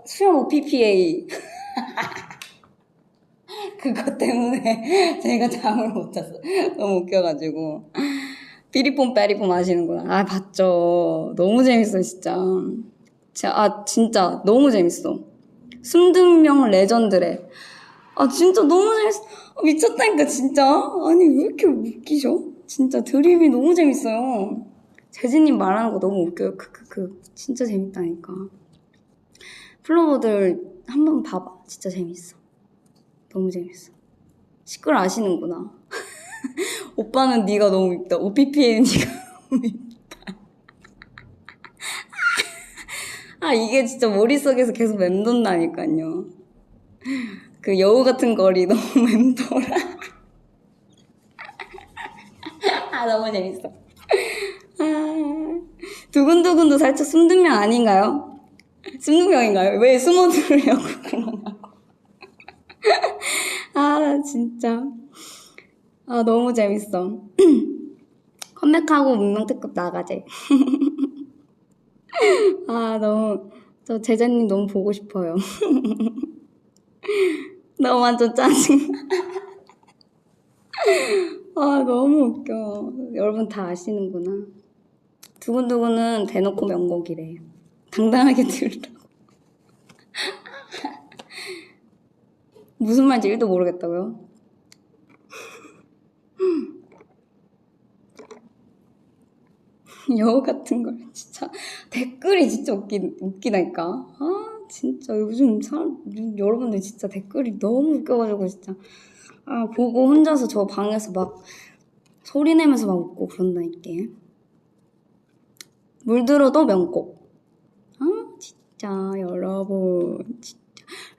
수영 OPPA. 그것 때문에 제가 잠을 못 잤어. 너무 웃겨가지고. 삐리폼 빼리폼 아시는구나. 아, 봤죠. 너무 재밌어, 진짜. 진짜 너무 재밌어. 숨든 레전드래. 아, 진짜 너무 재밌어. 미쳤다니까, 진짜. 아니, 왜 이렇게 웃기죠? 진짜 드립이 너무 재밌어요. 재진님 말하는 거 너무 웃겨요. 진짜 재밌다니까. 플로버들 한번 봐봐. 진짜 재밌어. 너무 재밌어. 시끌 아시는구나. 오빠는 네가 너무 밉다. OPPA는 네가 너무 밉다. 아, 아, 이게 진짜 머릿속에서 계속 맴돈다니까요. 그 여우 같은 거리 너무 맴돌아. 아, 너무 재밌어. 아, 두근두근도 살짝 숨든명 아닌가요? 숨든명인가요? 왜 숨어들으려고 그러냐고. 아, 진짜. 아, 너무 재밌어. 컴백하고 문명 특급 나가재. 아, 너무, 저 제자님 너무 보고 싶어요. 너무 완전 짜증. 아, 너무 웃겨. 여러분 다 아시는구나. 두근두근은 대놓고 명곡이래. 당당하게 들으라고. 무슨 말인지 1도 모르겠다고요? 여우 같은 걸 진짜 댓글이 진짜 웃기다니까. 아 진짜 요즘 여러분들 진짜 댓글이 너무 웃겨가지고 진짜 아 보고 혼자서 저 방에서 막 소리 내면서 막 웃고 그런다니까. 물들어도 명곡. 아 진짜 여러분 진짜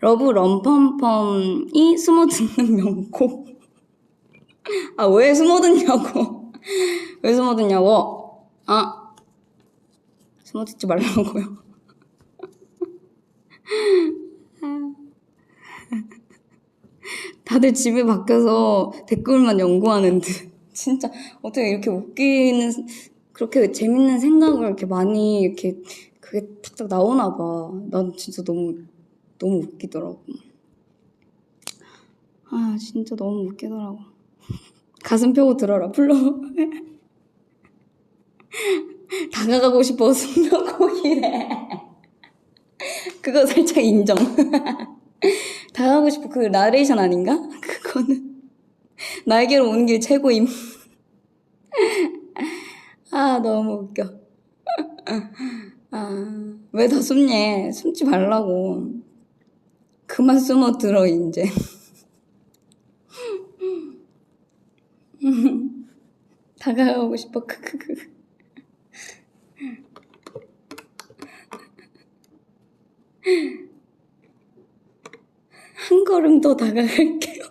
러브 럼펌펌이 숨어듣는 명곡. 아 왜 숨어듣냐고. 왜 숨어듣냐고. 아 숨어듣지 말라고요. 다들 집에 밖에서 댓글만 연구하는 듯. 진짜 어떻게 이렇게 웃기는 그렇게 재밌는 생각을 이렇게 많이 이렇게 그게 탁탁 나오나 봐. 난 진짜 너무 웃기더라고. 아 진짜 너무 웃기더라고. 가슴 펴고 들어라 불러. 다가가고 싶어 숨겨곡이래. 그거 살짝 인정. 다가가고 싶어 그 나레이션 아닌가? 그거는 날개로 오는 길 최고임. 아 너무 웃겨. 아 왜 더 숨냐? 숨지 말라고. 그만 숨어 들어 이제. 다가가고 싶어. 크크크. 한 걸음 더 다가갈게요.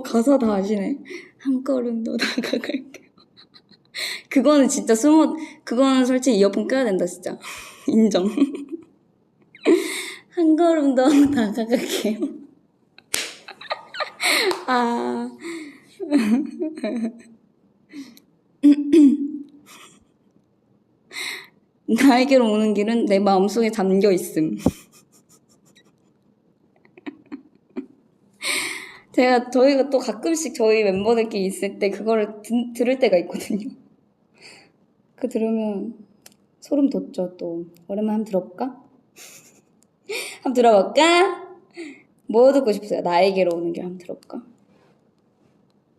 가사 다 아시네. 한 걸음 더 다가갈게요. 그거는 진짜 그거는 솔직히 이어폰 껴야 된다, 진짜. 인정. 한 걸음 더 다가갈게요. 아. 나에게로 오는 길은 내 마음속에 잠겨 있음. 저희가 또 가끔씩 저희 멤버들끼리 있을 때 그거를 들을 때가 있거든요. 그 들으면 소름 돋죠, 또. 오랜만에 한번 들어볼까? 한번 들어볼까? 뭐 듣고 싶으세요? 나에게로 오는 길 한번 들어볼까?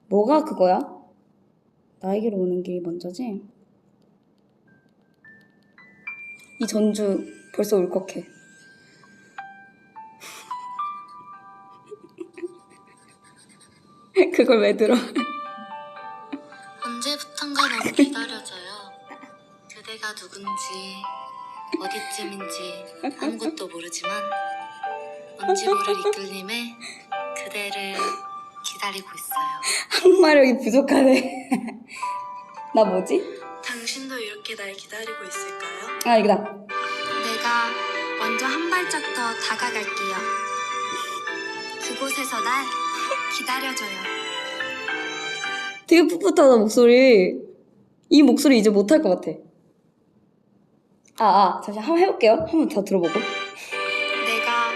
뭐가 그거야? 나에게로 오는 길이 먼저지? 이 전주 벌써 울컥해. 그걸 왜 들어? 언제부턴가 너무 기다려져요. 그대가 누군지 어디쯤인지 아무것도 모르지만 뭔지 모를 이끌림에 그대를 기다리고 있어요. 항마력이 부족하네. 나 뭐지? 당신도 이렇게 날 기다리고 있을까요? 아 이거다. 내가 먼저 한 발짝 더 다가갈게요. 그곳에서 날 기다려줘요. 되게 풋풋하다 목소리. 이 목소리 이제 못할 것 같아. 잠시 한번 해볼게요. 한번 더 들어보고. 내가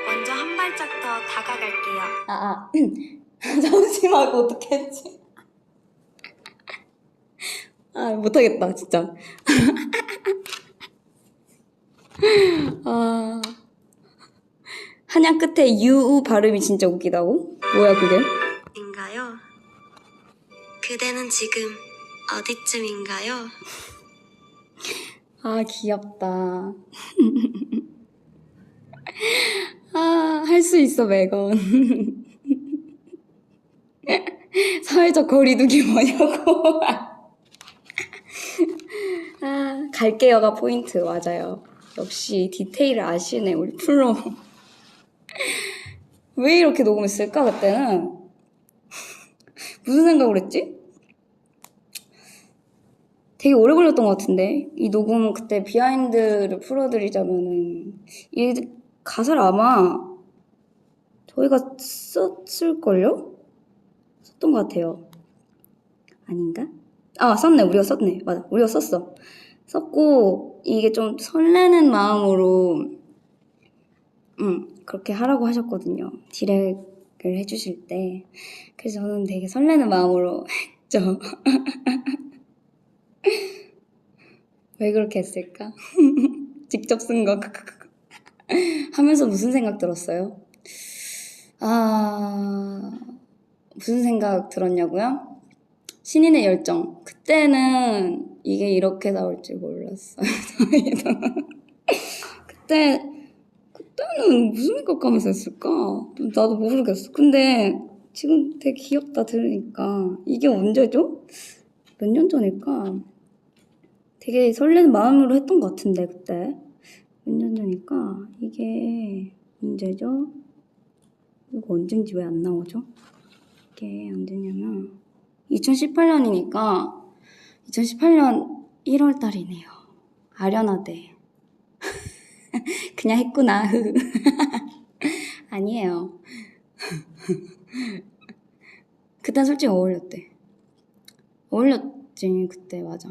먼저 한 발짝 더 다가갈게요. 잠시만 이거 어떻게 했지? 못하겠다 진짜. 한양 끝에 유 발음이 진짜 웃기다고? 뭐야 그게? 인가요? 그대는 지금 어디쯤인가요? 귀엽다. 할 수 있어 매건. 사회적 거리두기 뭐냐고. 갈게요가 포인트 맞아요. 역시 디테일을 아시네 우리 플로. 왜 이렇게 녹음했을까 그때는? 무슨 생각을 했지? 되게 오래 걸렸던 것 같은데 이 녹음 그때 비하인드를 풀어드리자면은 이 가사를 아마 저희가 썼을걸요? 썼던 것 같아요. 아닌가? 아 썼네 우리가 썼네 맞아 우리가 썼고 이게 좀 설레는 마음으로 그렇게 하라고 하셨거든요. 디렉을 해주실 때. 그래서 저는 되게 설레는 마음으로 했죠. 왜 그렇게 했을까? 직접 쓴 거 하면서 무슨 생각 들었어요? 무슨 생각 들었냐고요? 신인의 열정. 그때는 이게 이렇게 나올 줄 몰랐어요. 그때는 무슨 생각하면서 했을까? 나도 모르겠어. 근데 지금 되게 귀엽다 들으니까. 이게 언제죠? 몇 년 전일까? 되게 설레는 마음으로 했던 것 같은데 그때. 몇 년 전일까? 이게 언제죠? 이거 언젠지 왜 안 나오죠? 이게 언제냐면 2018년이니까 2018년 1월 달이네요. 아련하대. 그냥 했구나. 아니에요. 그땐 솔직히 어울렸대. 어울렸지 그때 맞아.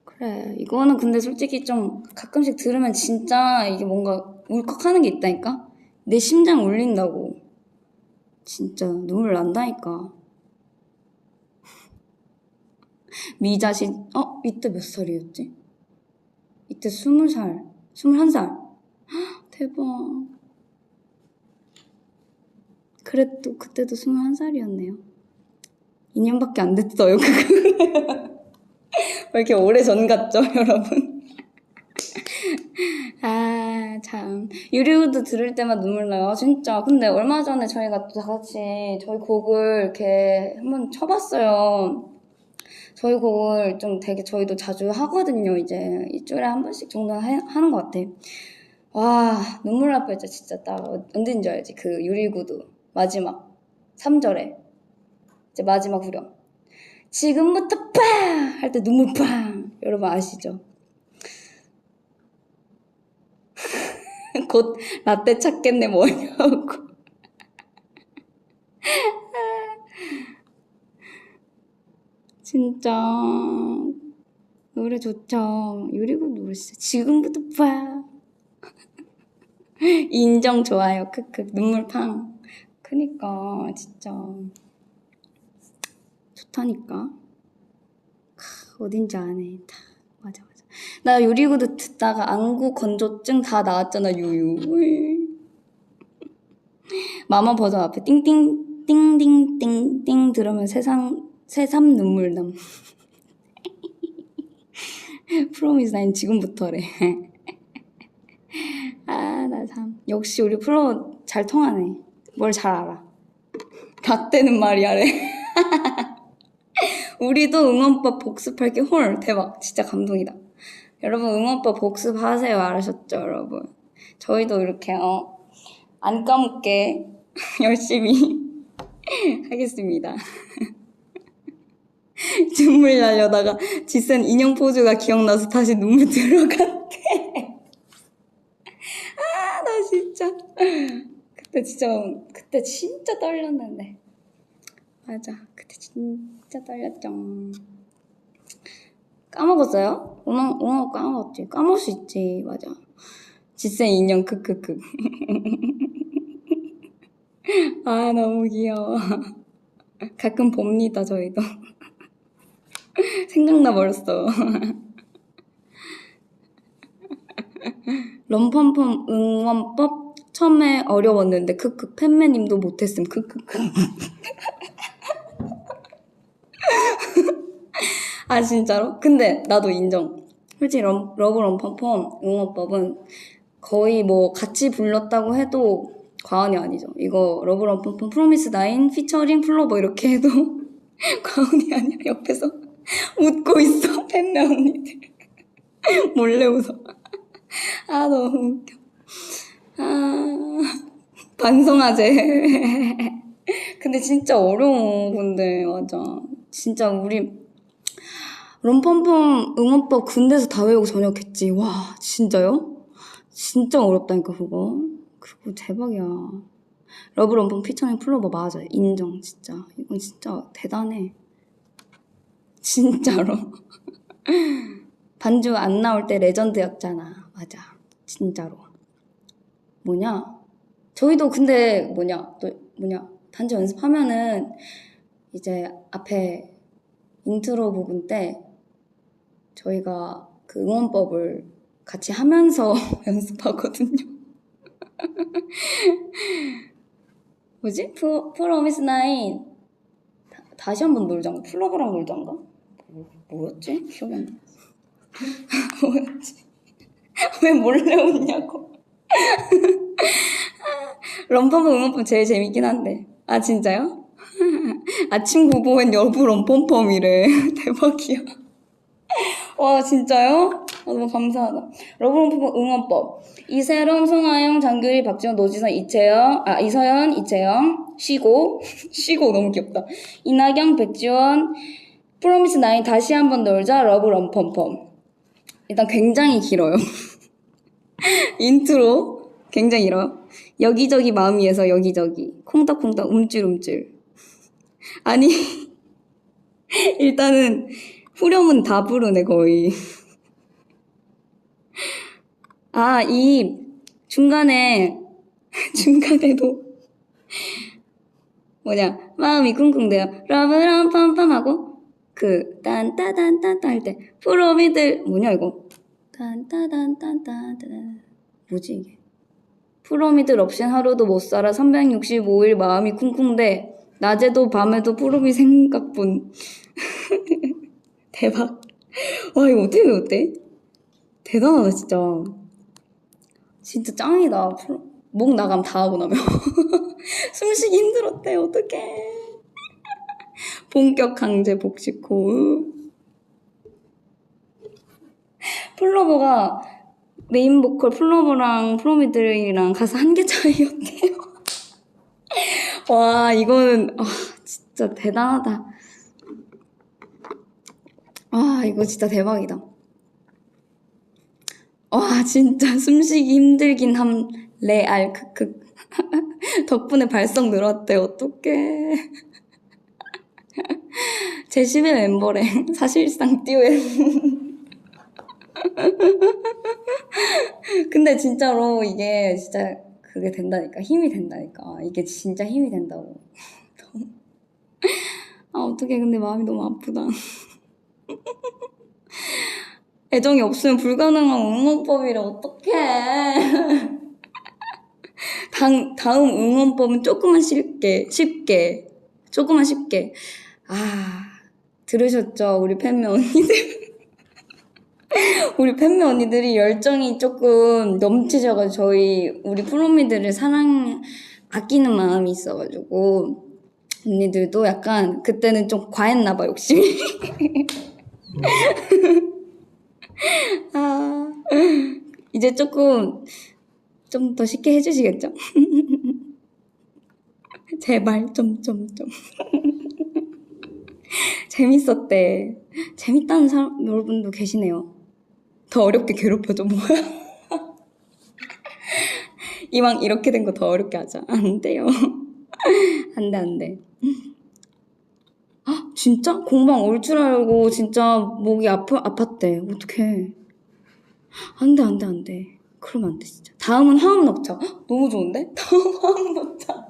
그래 이거는 근데 솔직히 좀 가끔씩 들으면 진짜 이게 뭔가 울컥하는 게 있다니까? 내 심장 울린다고. 진짜 눈물 난다니까. 미자신 이때 몇 살이었지? 이때 20살 21살 대박. 그래도 그때도 21살이었네요 2년밖에 안 됐어요. 왜 이렇게 오래전 같죠 여러분? 참 유리우드 들을 때만 눈물 나요 진짜. 근데 얼마 전에 저희가 또 다 같이 저희 곡을 이렇게 한번 쳐봤어요. 저희 곡을 좀 되게 저희도 자주 하거든요. 이제 일주일에 한 번씩 정도는 하는 것 같아. 와 눈물 날 뻔했죠 진짜. 딱 언제인 줄 알지? 그 유리구두 마지막 3절에 이제 마지막 후렴 지금부터 팡! 할 때 눈물 팡! 여러분 아시죠? 곧 라떼 찾겠네 뭐냐고. 진짜 노래 좋죠. 유리구두 노래 진짜 지금부터 팡! 인정 좋아요 크크 눈물 팡. 그니까 진짜 좋다니까. 어딘지 아네. 다 맞아. 나 유리구두 듣다가 안구 건조증 다 나왔잖아 유유. 마마 버전 앞에 띵띵 띵띵띵띵 들으면 새삼 눈물남. 프로미스 나인 지금부터래. 나 참 역시 우리 프로 잘 통하네. 뭘 잘 알아. 라떼는 말이야래. 우리도 응원법 복습할게. 헐 대박 진짜 감동이다. 여러분 응원법 복습하세요. 알으셨죠 여러분? 저희도 이렇게 안 까먹게 열심히 하겠습니다. 눈물 날려다가 지센 인형 포즈가 기억나서 다시 눈물 들어갔대. 나 진짜 그때 진짜 떨렸는데. 맞아 그때 진짜 떨렸죠. 까먹었어요? 응원 까먹었지. 까먹을 수 있지. 맞아. 지센 인형 크크크. 너무 귀여워. 가끔 봅니다 저희도. 생각나 버렸어. 럼펌펌 응원법 처음에 어려웠는데 크크 팬매님도 못했음 크크크. 진짜로? 근데 나도 인정. 솔직히 러브 럼펌펌 응원법은 거의 뭐 같이 불렀다고 해도 과언이 아니죠. 이거 러브 럼펌펌 프로미스 나인 피처링 플로버 이렇게 해도 과언이 아니야. 옆에서 웃고 있어 팬매 언니들. 몰래 웃어. 아, 너무 웃겨. 아, 반성하재. 근데 진짜 어려워. 근데 맞아. 진짜 우리 럼펌펌 응원법 군대에서 다 외우고 전역했지. 와, 진짜요? 진짜 어렵다니까 그거. 그거 대박이야. 러브 럼펌 피처링 플로버 맞아. 인정 진짜. 이건 진짜 대단해. 진짜로. 반주 안 나올 때 레전드였잖아. 맞아. 진짜로. 뭐냐? 저희도 근데 반주 연습하면은 이제 앞에 인트로 부분 때 저희가 그 응원법을 같이 하면서 연습하거든요. 뭐지? 프로미스 나인 다시 한번 놀자인가? 플러버랑 놀자인가? 뭐였지? 기억이 안 나. 뭐였지? 왜 몰래 웃냐고. 럼펌펌 응원법 제일 재밌긴 한데. 아 진짜요? 아침 구보엔 여부 럼펌펌이래. 대박이야. 와 진짜요? 너무 감사하다. 러브럼펌 응원법. 이세롬, 송하영, 장규리, 박지원, 노지선, 이서연, 이채영, 쉬고 너무 귀엽다. 이나경, 백지원, 프로미스 나인 다시 한번 놀자, 러브럼펌펌. 일단 굉장히 길어요. 인트로 굉장히 길어요. 여기저기 마음 위에서 여기저기 콩닥콩닥 움찔움찔. 아니 일단은 후렴은 다 부르네 거의. 아, 이 중간에도 마음이 쿵쿵대요. 러브럼펌펌 하고 그 딴따단딴따 할 때 프로미들 이거 딴따단딴따단 뭐지 이게? 프로미들 없인 하루도 못 살아 365일 마음이 쿵쿵대 낮에도 밤에도 프로미 생각뿐. 대박. 와 이거 어떻게 외웠대? 대단하다 진짜. 진짜 짱이다. 목 나감 다 하고 나면. 숨쉬기 힘들었대. 어떡해. 본격 강제 복식 호흡. 플로버가 메인 보컬 플로버랑 프로미들이랑 가사 한 개 차이였대요. 와 이거는 진짜 대단하다. 아 이거 진짜 대박이다. 와 진짜 숨쉬기 힘들긴 함 레알 크크. 덕분에 발성 늘었대. 어떡해. 제11 멤버래. 사실상 듀엣. 근데 진짜로 이게 진짜 그게 된다니까. 힘이 된다니까. 이게 진짜 힘이 된다고. 아 어떡해. 근데 마음이 너무 아프다. 애정이 없으면 불가능한 응원법이래. 어떡해. 다음 응원법은 조금만 쉽게. 아, 들으셨죠? 우리 팬매 언니들. 우리 팬매 언니들이 열정이 조금 넘치셔가지고 우리 프로미들을 아끼는 마음이 있어가지고 언니들도 약간 그때는 좀 과했나봐, 욕심이. 아, 이제 좀 더 쉽게 해주시겠죠? 제발 재밌었대. 재밌다는 사람 여러분도 계시네요. 더 어렵게 괴롭혀줘. 뭐야? 이왕 이렇게 된 거 더 어렵게 하자. 안 돼요. 안 돼. 아 진짜? 공방 올 줄 알고 진짜 목이 아팠대. 어떡해. 안 돼. 그러면 안 돼 진짜. 다음은 화음 넣자. 헉, 너무 좋은데? 다음 화음 넣자.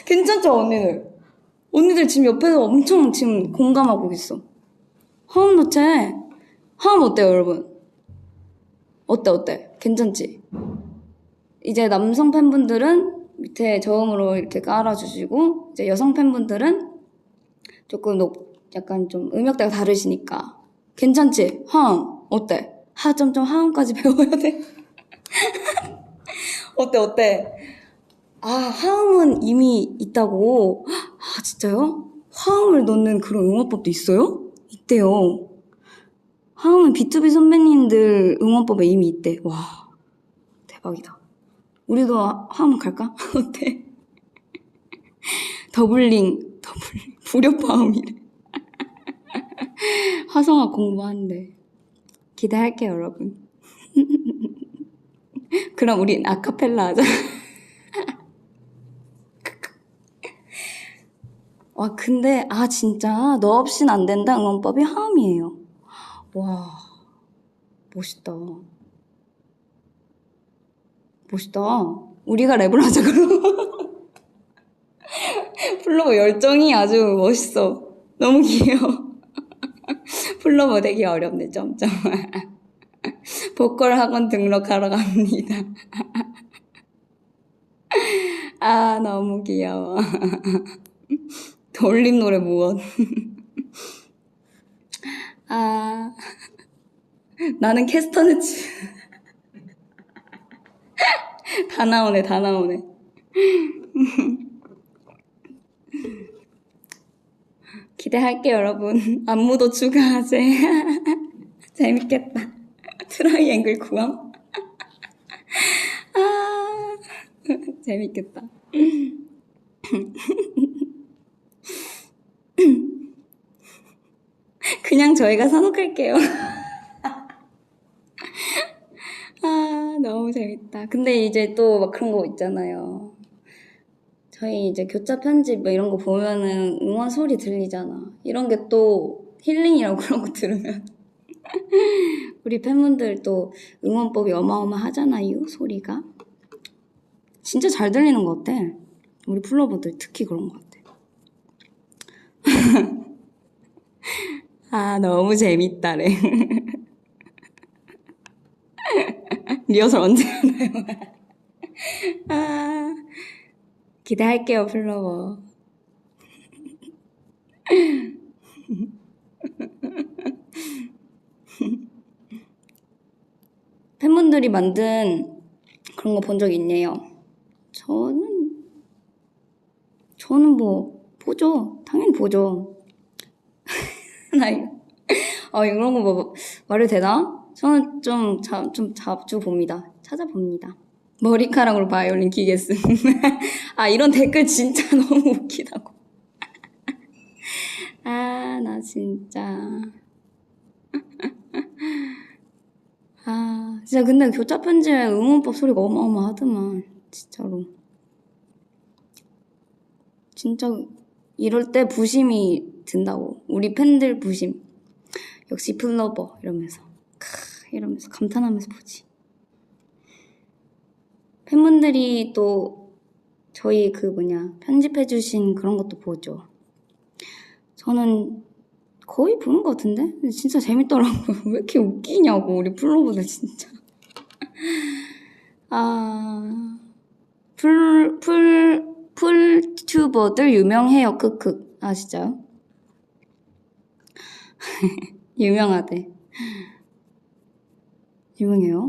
괜찮죠 언니들? 언니들 지금 옆에서 엄청 지금 공감하고 있어. 화음 넣자. 화음 어때요 여러분? 어때? 괜찮지? 이제 남성 팬분들은 밑에 저음으로 이렇게 깔아주시고 이제 여성 팬분들은 조금 약간 좀 음역대가 다르시니까 괜찮지? 화음 어때? 하점점 화음까지 배워야 돼. 어때? 아 화음은 이미 있다고? 아 진짜요? 화음을 넣는 그런 응원법도 있어요? 있대요. 화음은 B2B 선배님들 응원법에 이미 있대. 와, 대박이다. 우리도 화음 갈까? 어때? 더블링, 불협화음이래. 화성학 공부하는데. 기대할게요, 여러분. 그럼 우린 아카펠라 하자. 와, 근데, 진짜, 너 없인 안 된다 응원법이 화음이에요. 와, 멋있다. 멋있다. 우리가 랩을 하자, 그럼. 플로버 열정이 아주 멋있어. 너무 귀여워. 플로버 되게 어렵네, 점점. 보컬 학원 등록하러 갑니다. 너무 귀여워. 돌림 노래 무엇? 나는 캐스터네츠. 다 나오네. 기대할게요, 여러분. 안무도 추가하세요. 재밌겠다. 트라이앵글 구함? 재밌겠다. 그냥 저희가 사놓을게요. 너무 재밌다. 근데 이제 또 막 그런 거 있잖아요. 저희 이제 교차 편집 뭐 이런 거 보면은 응원 소리 들리잖아. 이런 게 또 힐링이라고 그런 거 들으면. 우리 팬분들 또 응원법이 어마어마하잖아요, 소리가. 진짜 잘 들리는 것 같아. 우리 플로버들 특히 그런 것 같아. 너무 재밌다래. 리허설 언제 하나요? 기대할게요, 플로버. 팬분들이 만든 그런 거 본 적 있네요. 저는 뭐 보죠. 당연히 보죠. 이런 거 뭐 말해도 되나? 저는 좀 자주 봅니다. 찾아봅니다. 머리카락으로 바이올린 기계씀. 이런 댓글 진짜 너무 웃기다고. 나 진짜. 진짜 근데 교차 편집 응원법 소리가 어마어마하더만. 진짜로. 진짜 이럴 때 부심이 든다고. 우리 팬들 부심. 역시 플러버 이러면서 감탄하면서 보지. 팬분들이 또 저희 편집해주신 그런 것도 보죠. 저는 거의 보는 것 같은데? 근데 진짜 재밌더라고요. 왜 이렇게 웃기냐고, 우리 플로버들 진짜. 풀튜버들 유명해요, 크크. 진짜요? 유명하대. 유명해요?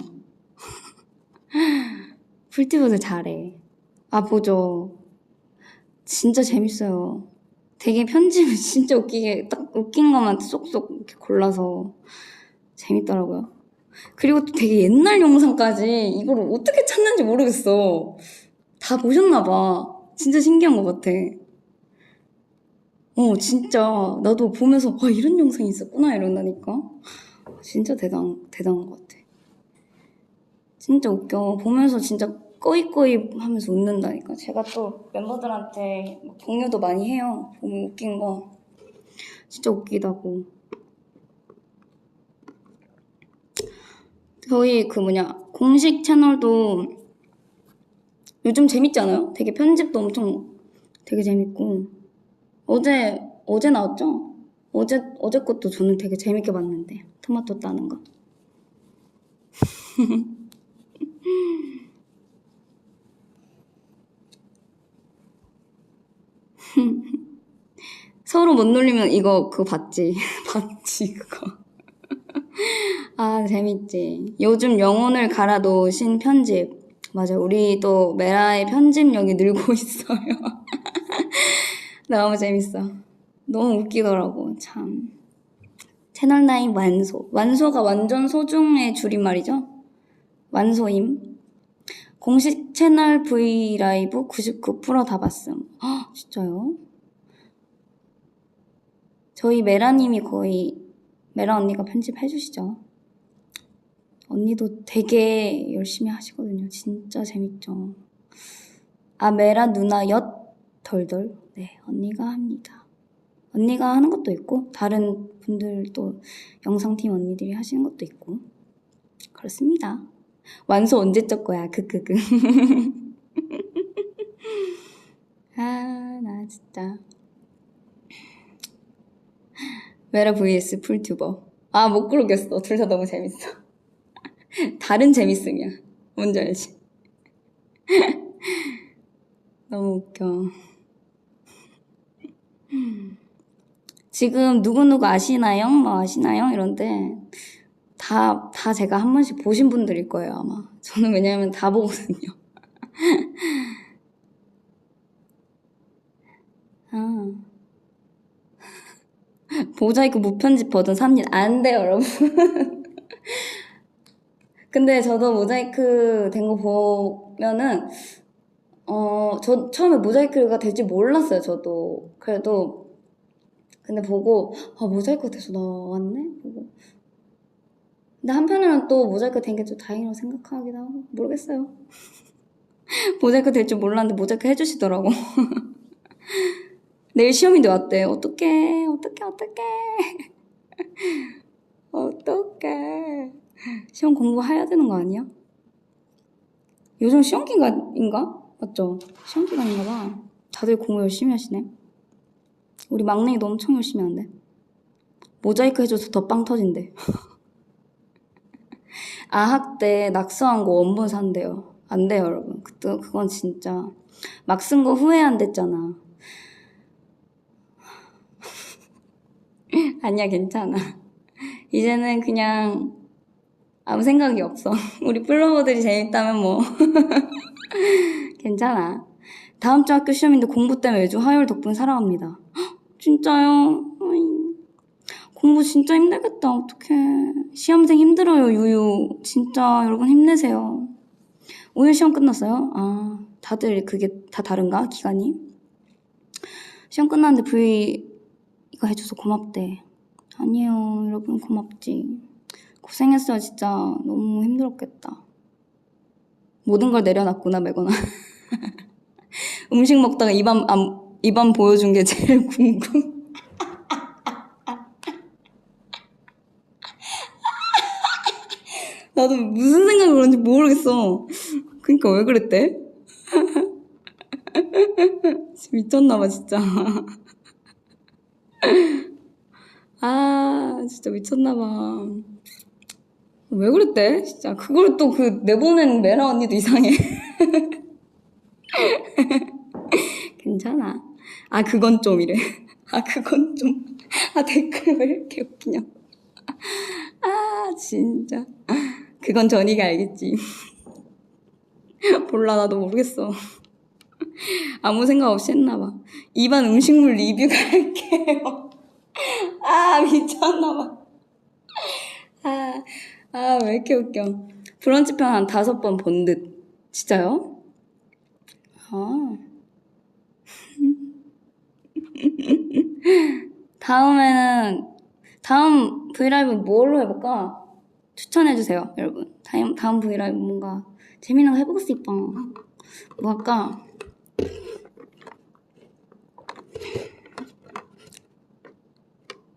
풀튜버들 잘해. 보죠. 진짜 재밌어요. 되게 편집을 진짜 딱 웃긴 것만 쏙쏙 이렇게 골라서 재밌더라고요. 그리고 또 되게 옛날 영상까지 이걸 어떻게 찾는지 모르겠어. 다 보셨나봐. 진짜 신기한 것 같아. 진짜 나도 보면서 이런 영상이 있었구나 이런다니까. 진짜 대단한 것 같아. 진짜 웃겨. 보면서 진짜 꺼이꺼이 하면서 웃는다니까. 제가 또 멤버들한테 공유도 많이 해요. 보면 웃긴 거. 진짜 웃기다고. 저희 공식 채널도 요즘 재밌지 않아요? 되게 편집도 엄청 되게 재밌고. 어제 나왔죠? 어제 것도 저는 되게 재밌게 봤는데. 토마토 따는 거. 서로 못 놀리면 그거 봤지. 봤지, 그거. 재밌지. 요즘 영혼을 갈아 놓으신 편집. 맞아, 우리도 메라의 편집력이 늘고 있어요. 너무 재밌어. 너무 웃기더라고, 참. 채널9 완소. 완소가 완전 소중의 줄임말이죠. 완소임. 공식 채널 브이라이브 99% 다 봤음. 헉, 진짜요? 저희 메라님이 거의 메라 언니가 편집해 주시죠. 언니도 되게 열심히 하시거든요. 진짜 재밌죠. 아, 메라 누나 엿 덜덜. 네, 언니가 합니다. 언니가 하는 것도 있고 다른 분들도 영상팀 언니들이 하시는 것도 있고 그렇습니다. 완소 언제 적 거야? 크크크. 아, 나 진짜. 메라 vs 풀튜버. 아, 못 고르겠어. 둘 다 너무 재밌어. 다른 재밌음이야. 뭔지 알지? 너무 웃겨. 지금 누구누구 아시나요? 뭐 아시나요? 이런데 다 제가 한 번씩 보신 분들일 거예요, 아마. 저는 왜냐면 다 보거든요. 아. 모자이크 무편집 버전 삽니다. 안 돼요, 여러분. 근데 저도 모자이크 된 거 보면은, 저 처음에 모자이크가 될지 몰랐어요, 저도. 그래도, 근데 보고, 아, 모자이크 돼서 나왔네? 보고. 근데 한편으로는 또 모자이크 된 게 좀 다행이라고 생각하기도 하고, 모르겠어요. 모자이크 될 줄 몰랐는데 모자이크 해주시더라고. 내일 시험인데 왔대. 어떡해. 어떡해. 시험 공부해야 되는 거 아니야? 요즘 시험 기간인가? 맞죠? 시험 기간인가 봐. 다들 공부 열심히 하시네. 우리 막내도 엄청 열심히 하는데. 모자이크 해줘서 더 빵 터진대. 아학 때 낙서한 거 원본 산대요. 안 돼요, 여러분. 그건 진짜. 막 쓴 거 후회한댔잖아. 아니야, 괜찮아. 이제는 그냥 아무 생각이 없어. 우리 플로버들이 재밌다면 뭐. 괜찮아. 다음 주 학교 시험인데 공부 때문에 매주 화요일 덕분에 살아갑니다. 헉, 진짜요? 어이, 공부 진짜 힘들겠다. 어떡해. 시험생 힘들어요, 유유. 진짜 여러분 힘내세요. 오늘 시험 끝났어요? 아, 다들 그게 다 다른가? 기간이? 시험 끝났는데 V 이거 해줘서 고맙대. 아니에요, 여러분 고맙지. 고생했어요, 진짜. 너무 힘들었겠다. 모든 걸 내려놨구나, 매거나. 음식 먹다가 입안 보여준 게 제일 궁금. 나도 무슨 생각을 그런지 모르겠어. 그니까 왜 그랬대? 미쳤나봐, 진짜. 아, 진짜 미쳤나봐. 왜 그랬대? 진짜. 그걸 또 내보낸 메라 언니도 이상해. 괜찮아. 아, 그건 좀 이래. 아, 그건 좀. 아, 댓글 왜 이렇게 웃기냐. 아, 진짜. 그건 전이가 알겠지. 몰라, 나도 모르겠어. 아무 생각 없이 했나봐. 입안 음식물 리뷰 갈게요. 아, 미쳤나봐. 왜 이렇게 웃겨. 브런치 편 한 5번 본 듯. 진짜요? 아. 다음 브이라이브 뭘로 해볼까? 추천해주세요, 여러분. 다음 브이라이브 뭔가 재미난 거 해보고 싶어. 뭐 할까?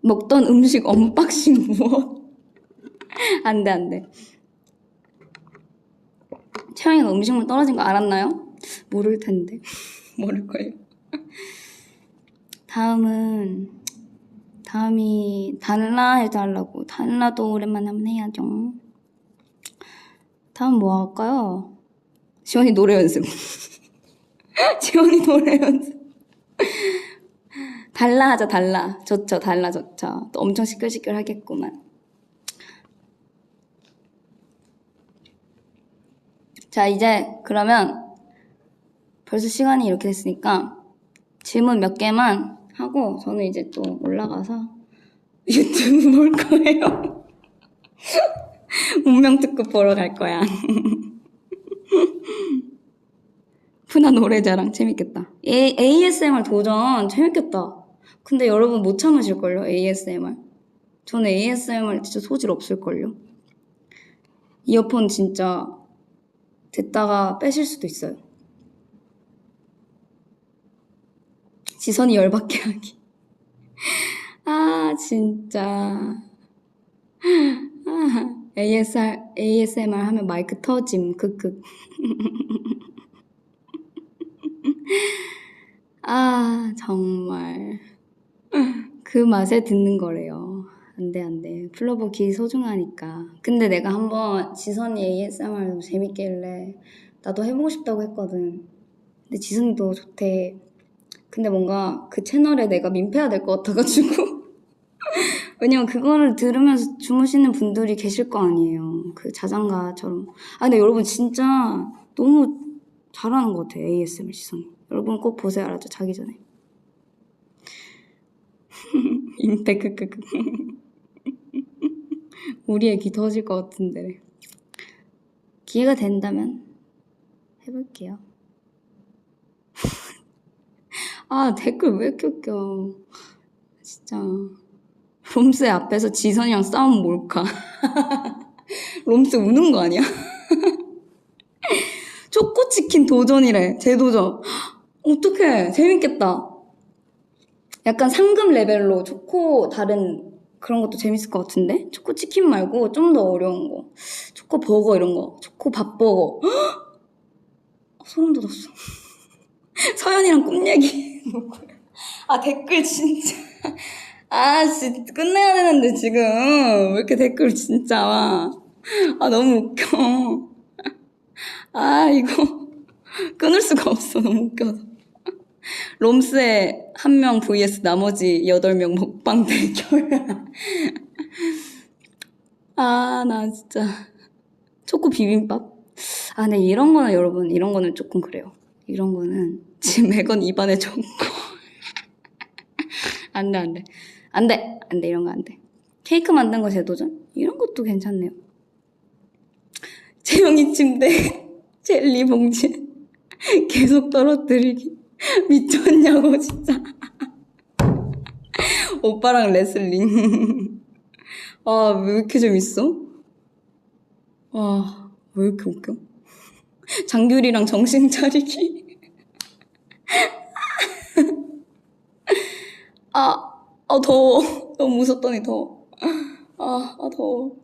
먹던 음식 언박싱 무엇? 안 돼. 채영이가 음식물 떨어진 거 알았나요? 모를 텐데. 모를걸요. 다음이 달라 해달라고. 달라도 오랜만에 한번 해야죠. 다음 뭐 할까요? 지원이 노래 연습. 지원이 노래 연습. 달라 하자, 달라. 좋죠, 달라 좋죠. 또 엄청 시끌시끌 하겠구만. 자, 이제 그러면 벌써 시간이 이렇게 됐으니까 질문 몇 개만 하고 저는 이제 또 올라가서 유튜브 볼 거예요. 운명 특급 보러 갈 거야. 푸나 노래자랑 재밌겠다. ASMR 도전 재밌겠다. 근데 여러분 못 참으실걸요? ASMR. 저는 ASMR 진짜 소질 없을걸요? 이어폰 진짜 듣다가 빼실 수도 있어요. 지선이 열받게 하기. 아 진짜. ASMR 하면 마이크 터짐. 크크. 아 정말 그 맛에 듣는 거래요. 안돼 플로버 기 소중하니까. 근데 내가 한번 지선이 ASMR 너무 재밌길래 나도 해보고 싶다고 했거든. 근데 지선이도 좋대. 근데 뭔가 그 채널에 내가 민폐가 될 것 같아가지고 왜냐면 그거를 들으면서 주무시는 분들이 계실 거 아니에요. 그 자장가처럼. 아 근데 여러분 진짜 너무 잘하는 것 같아요. ASMR 지선이. 여러분 꼭 보세요. 알았죠? 자기 전에. 임팩트 크크. 우리의 귀 터질 것 같은데. 기회가 된다면 해볼게요. 아 댓글 왜 이렇게 웃겨. 진짜. 롬스 앞에서 지선이랑 싸우면 몰카. 롬스 우는 거 아니야? 초코치킨 도전이래. 재도전. 어떡해. 재밌겠다. 약간 상금 레벨로 초코 다른 그런 것도 재밌을 것 같은데? 초코치킨 말고 좀 더 어려운 거. 초코버거 이런 거. 초코밥버거. 소름 돋았어. 서연이랑 꿈 얘기. 아 댓글 진짜. 아 진짜 끝내야 되는데 지금 왜 이렇게 댓글 진짜 와. 아 너무 웃겨. 아 이거 끊을 수가 없어. 너무 웃겨서. 롬스의 1명 vs 나머지 8명 먹방 대결. 아 나 진짜 초코 비빔밥. 아 근데 이런 거는 여러분 이런 거는 조금 그래요. 이런 거는 지금 매건 입안에 좋고. 안돼 이런 거 안돼. 케이크 만든 거 재도전? 이런 것도 괜찮네요. 재영이 침대 젤리 봉지 계속 떨어뜨리기. 미쳤냐고 진짜. 오빠랑 레슬링. 아 왜 이렇게 재밌어? 와 왜 이렇게 웃겨? 장규리랑 정신 차리기. 더워. 너무 웃었더니 더워. 더워.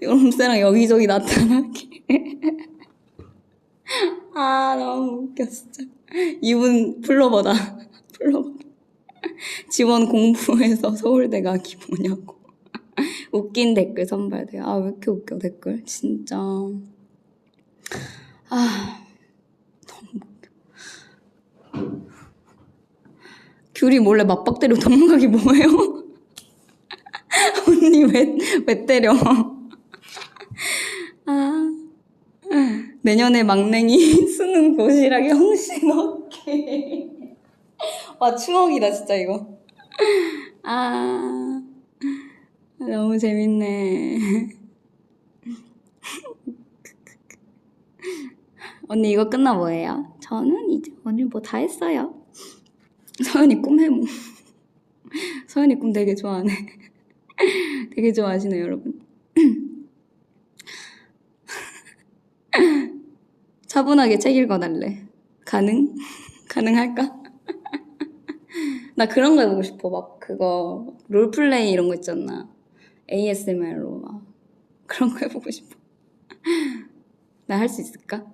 롬새랑 여기저기 나타나기. 너무 웃겨 진짜. 이분 플로버다. 플로버. 지원 공부해서 서울대 가기 뭐냐고. 웃긴 댓글 선발대. 왜 이렇게 웃겨 댓글 진짜. 너무 웃겨. 귤이 몰래 맞박 때리고 도망가기 뭐예요? 언니 왜 때려? 내년에 막냉이 수능 도시락에 홍시 넣기. 와 추억이다 진짜 이거. 너무 재밌네. 언니 이거 끝나 뭐예요? 저는 이제 오늘 뭐 다 했어요. 서연이 꿈 해몽. 서연이 꿈 되게 좋아하네. 되게 좋아하시네요 여러분. 차분하게 책 읽어달래. 가능할까? 나 그런 거 해보고 싶어. 막 그거 롤플레이 이런 거 있잖아. ASMR로 막 그런 거 해보고 싶어. 나 할 수 있을까?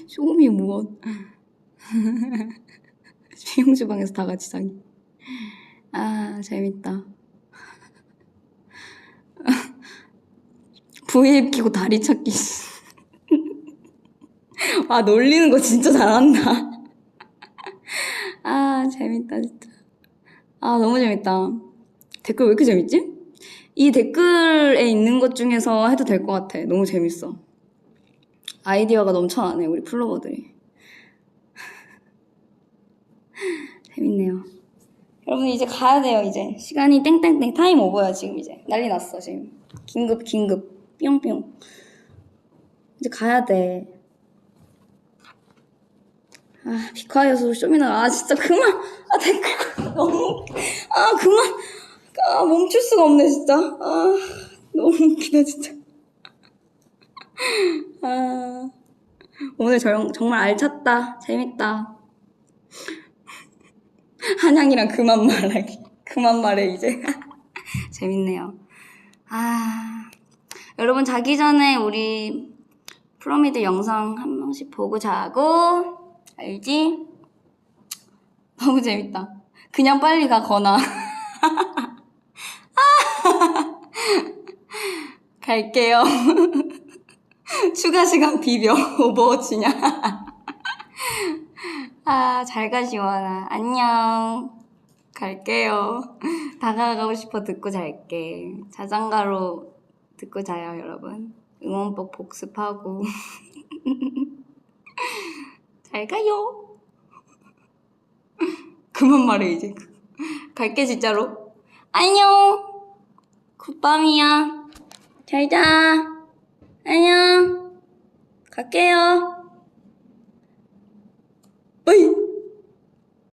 쇼미 무엇? 미용주방에서 다 같이 자기. 재밌다. V앱 키고 다리 찾기. 놀리는 거 진짜 잘한다. 재밌다 진짜. 너무 재밌다. 댓글 왜 이렇게 재밌지? 이 댓글에 있는 것 중에서 해도 될 것 같아. 너무 재밌어. 아이디어가 넘쳐나네 우리 플로버들이. 재밌네요. 여러분 이제 가야 돼요. 이제 시간이 땡땡땡 타임 오버야 지금. 이제 난리 났어 지금. 긴급 뿅뿅. 이제 가야 돼. 아 비카이어서 쇼미나 진짜 그만. 댓글 너무 그만. 멈출 수가 없네 진짜. 너무 웃기다 진짜. 오늘 정말 알찼다. 재밌다. 한양이랑 그만 말하기. 그만 말해 이제. 재밌네요. 여러분 자기 전에 우리 프로미드 영상 한 명씩 보고 자고. 알지? 너무 재밌다. 그냥 빨리 가거나. 갈게요. 추가 시간 비벼. 오버워치냐. 잘 가, 시원아. 안녕. 갈게요. 다가가고 싶어 듣고 잘게. 자장가로 듣고 자요, 여러분. 응원법 복습하고. 잘 가요. 그만 말해, 이제. 갈게, 진짜로. 안녕. 굿밤이야. 잘 자. 안녕. 갈게요. 어이.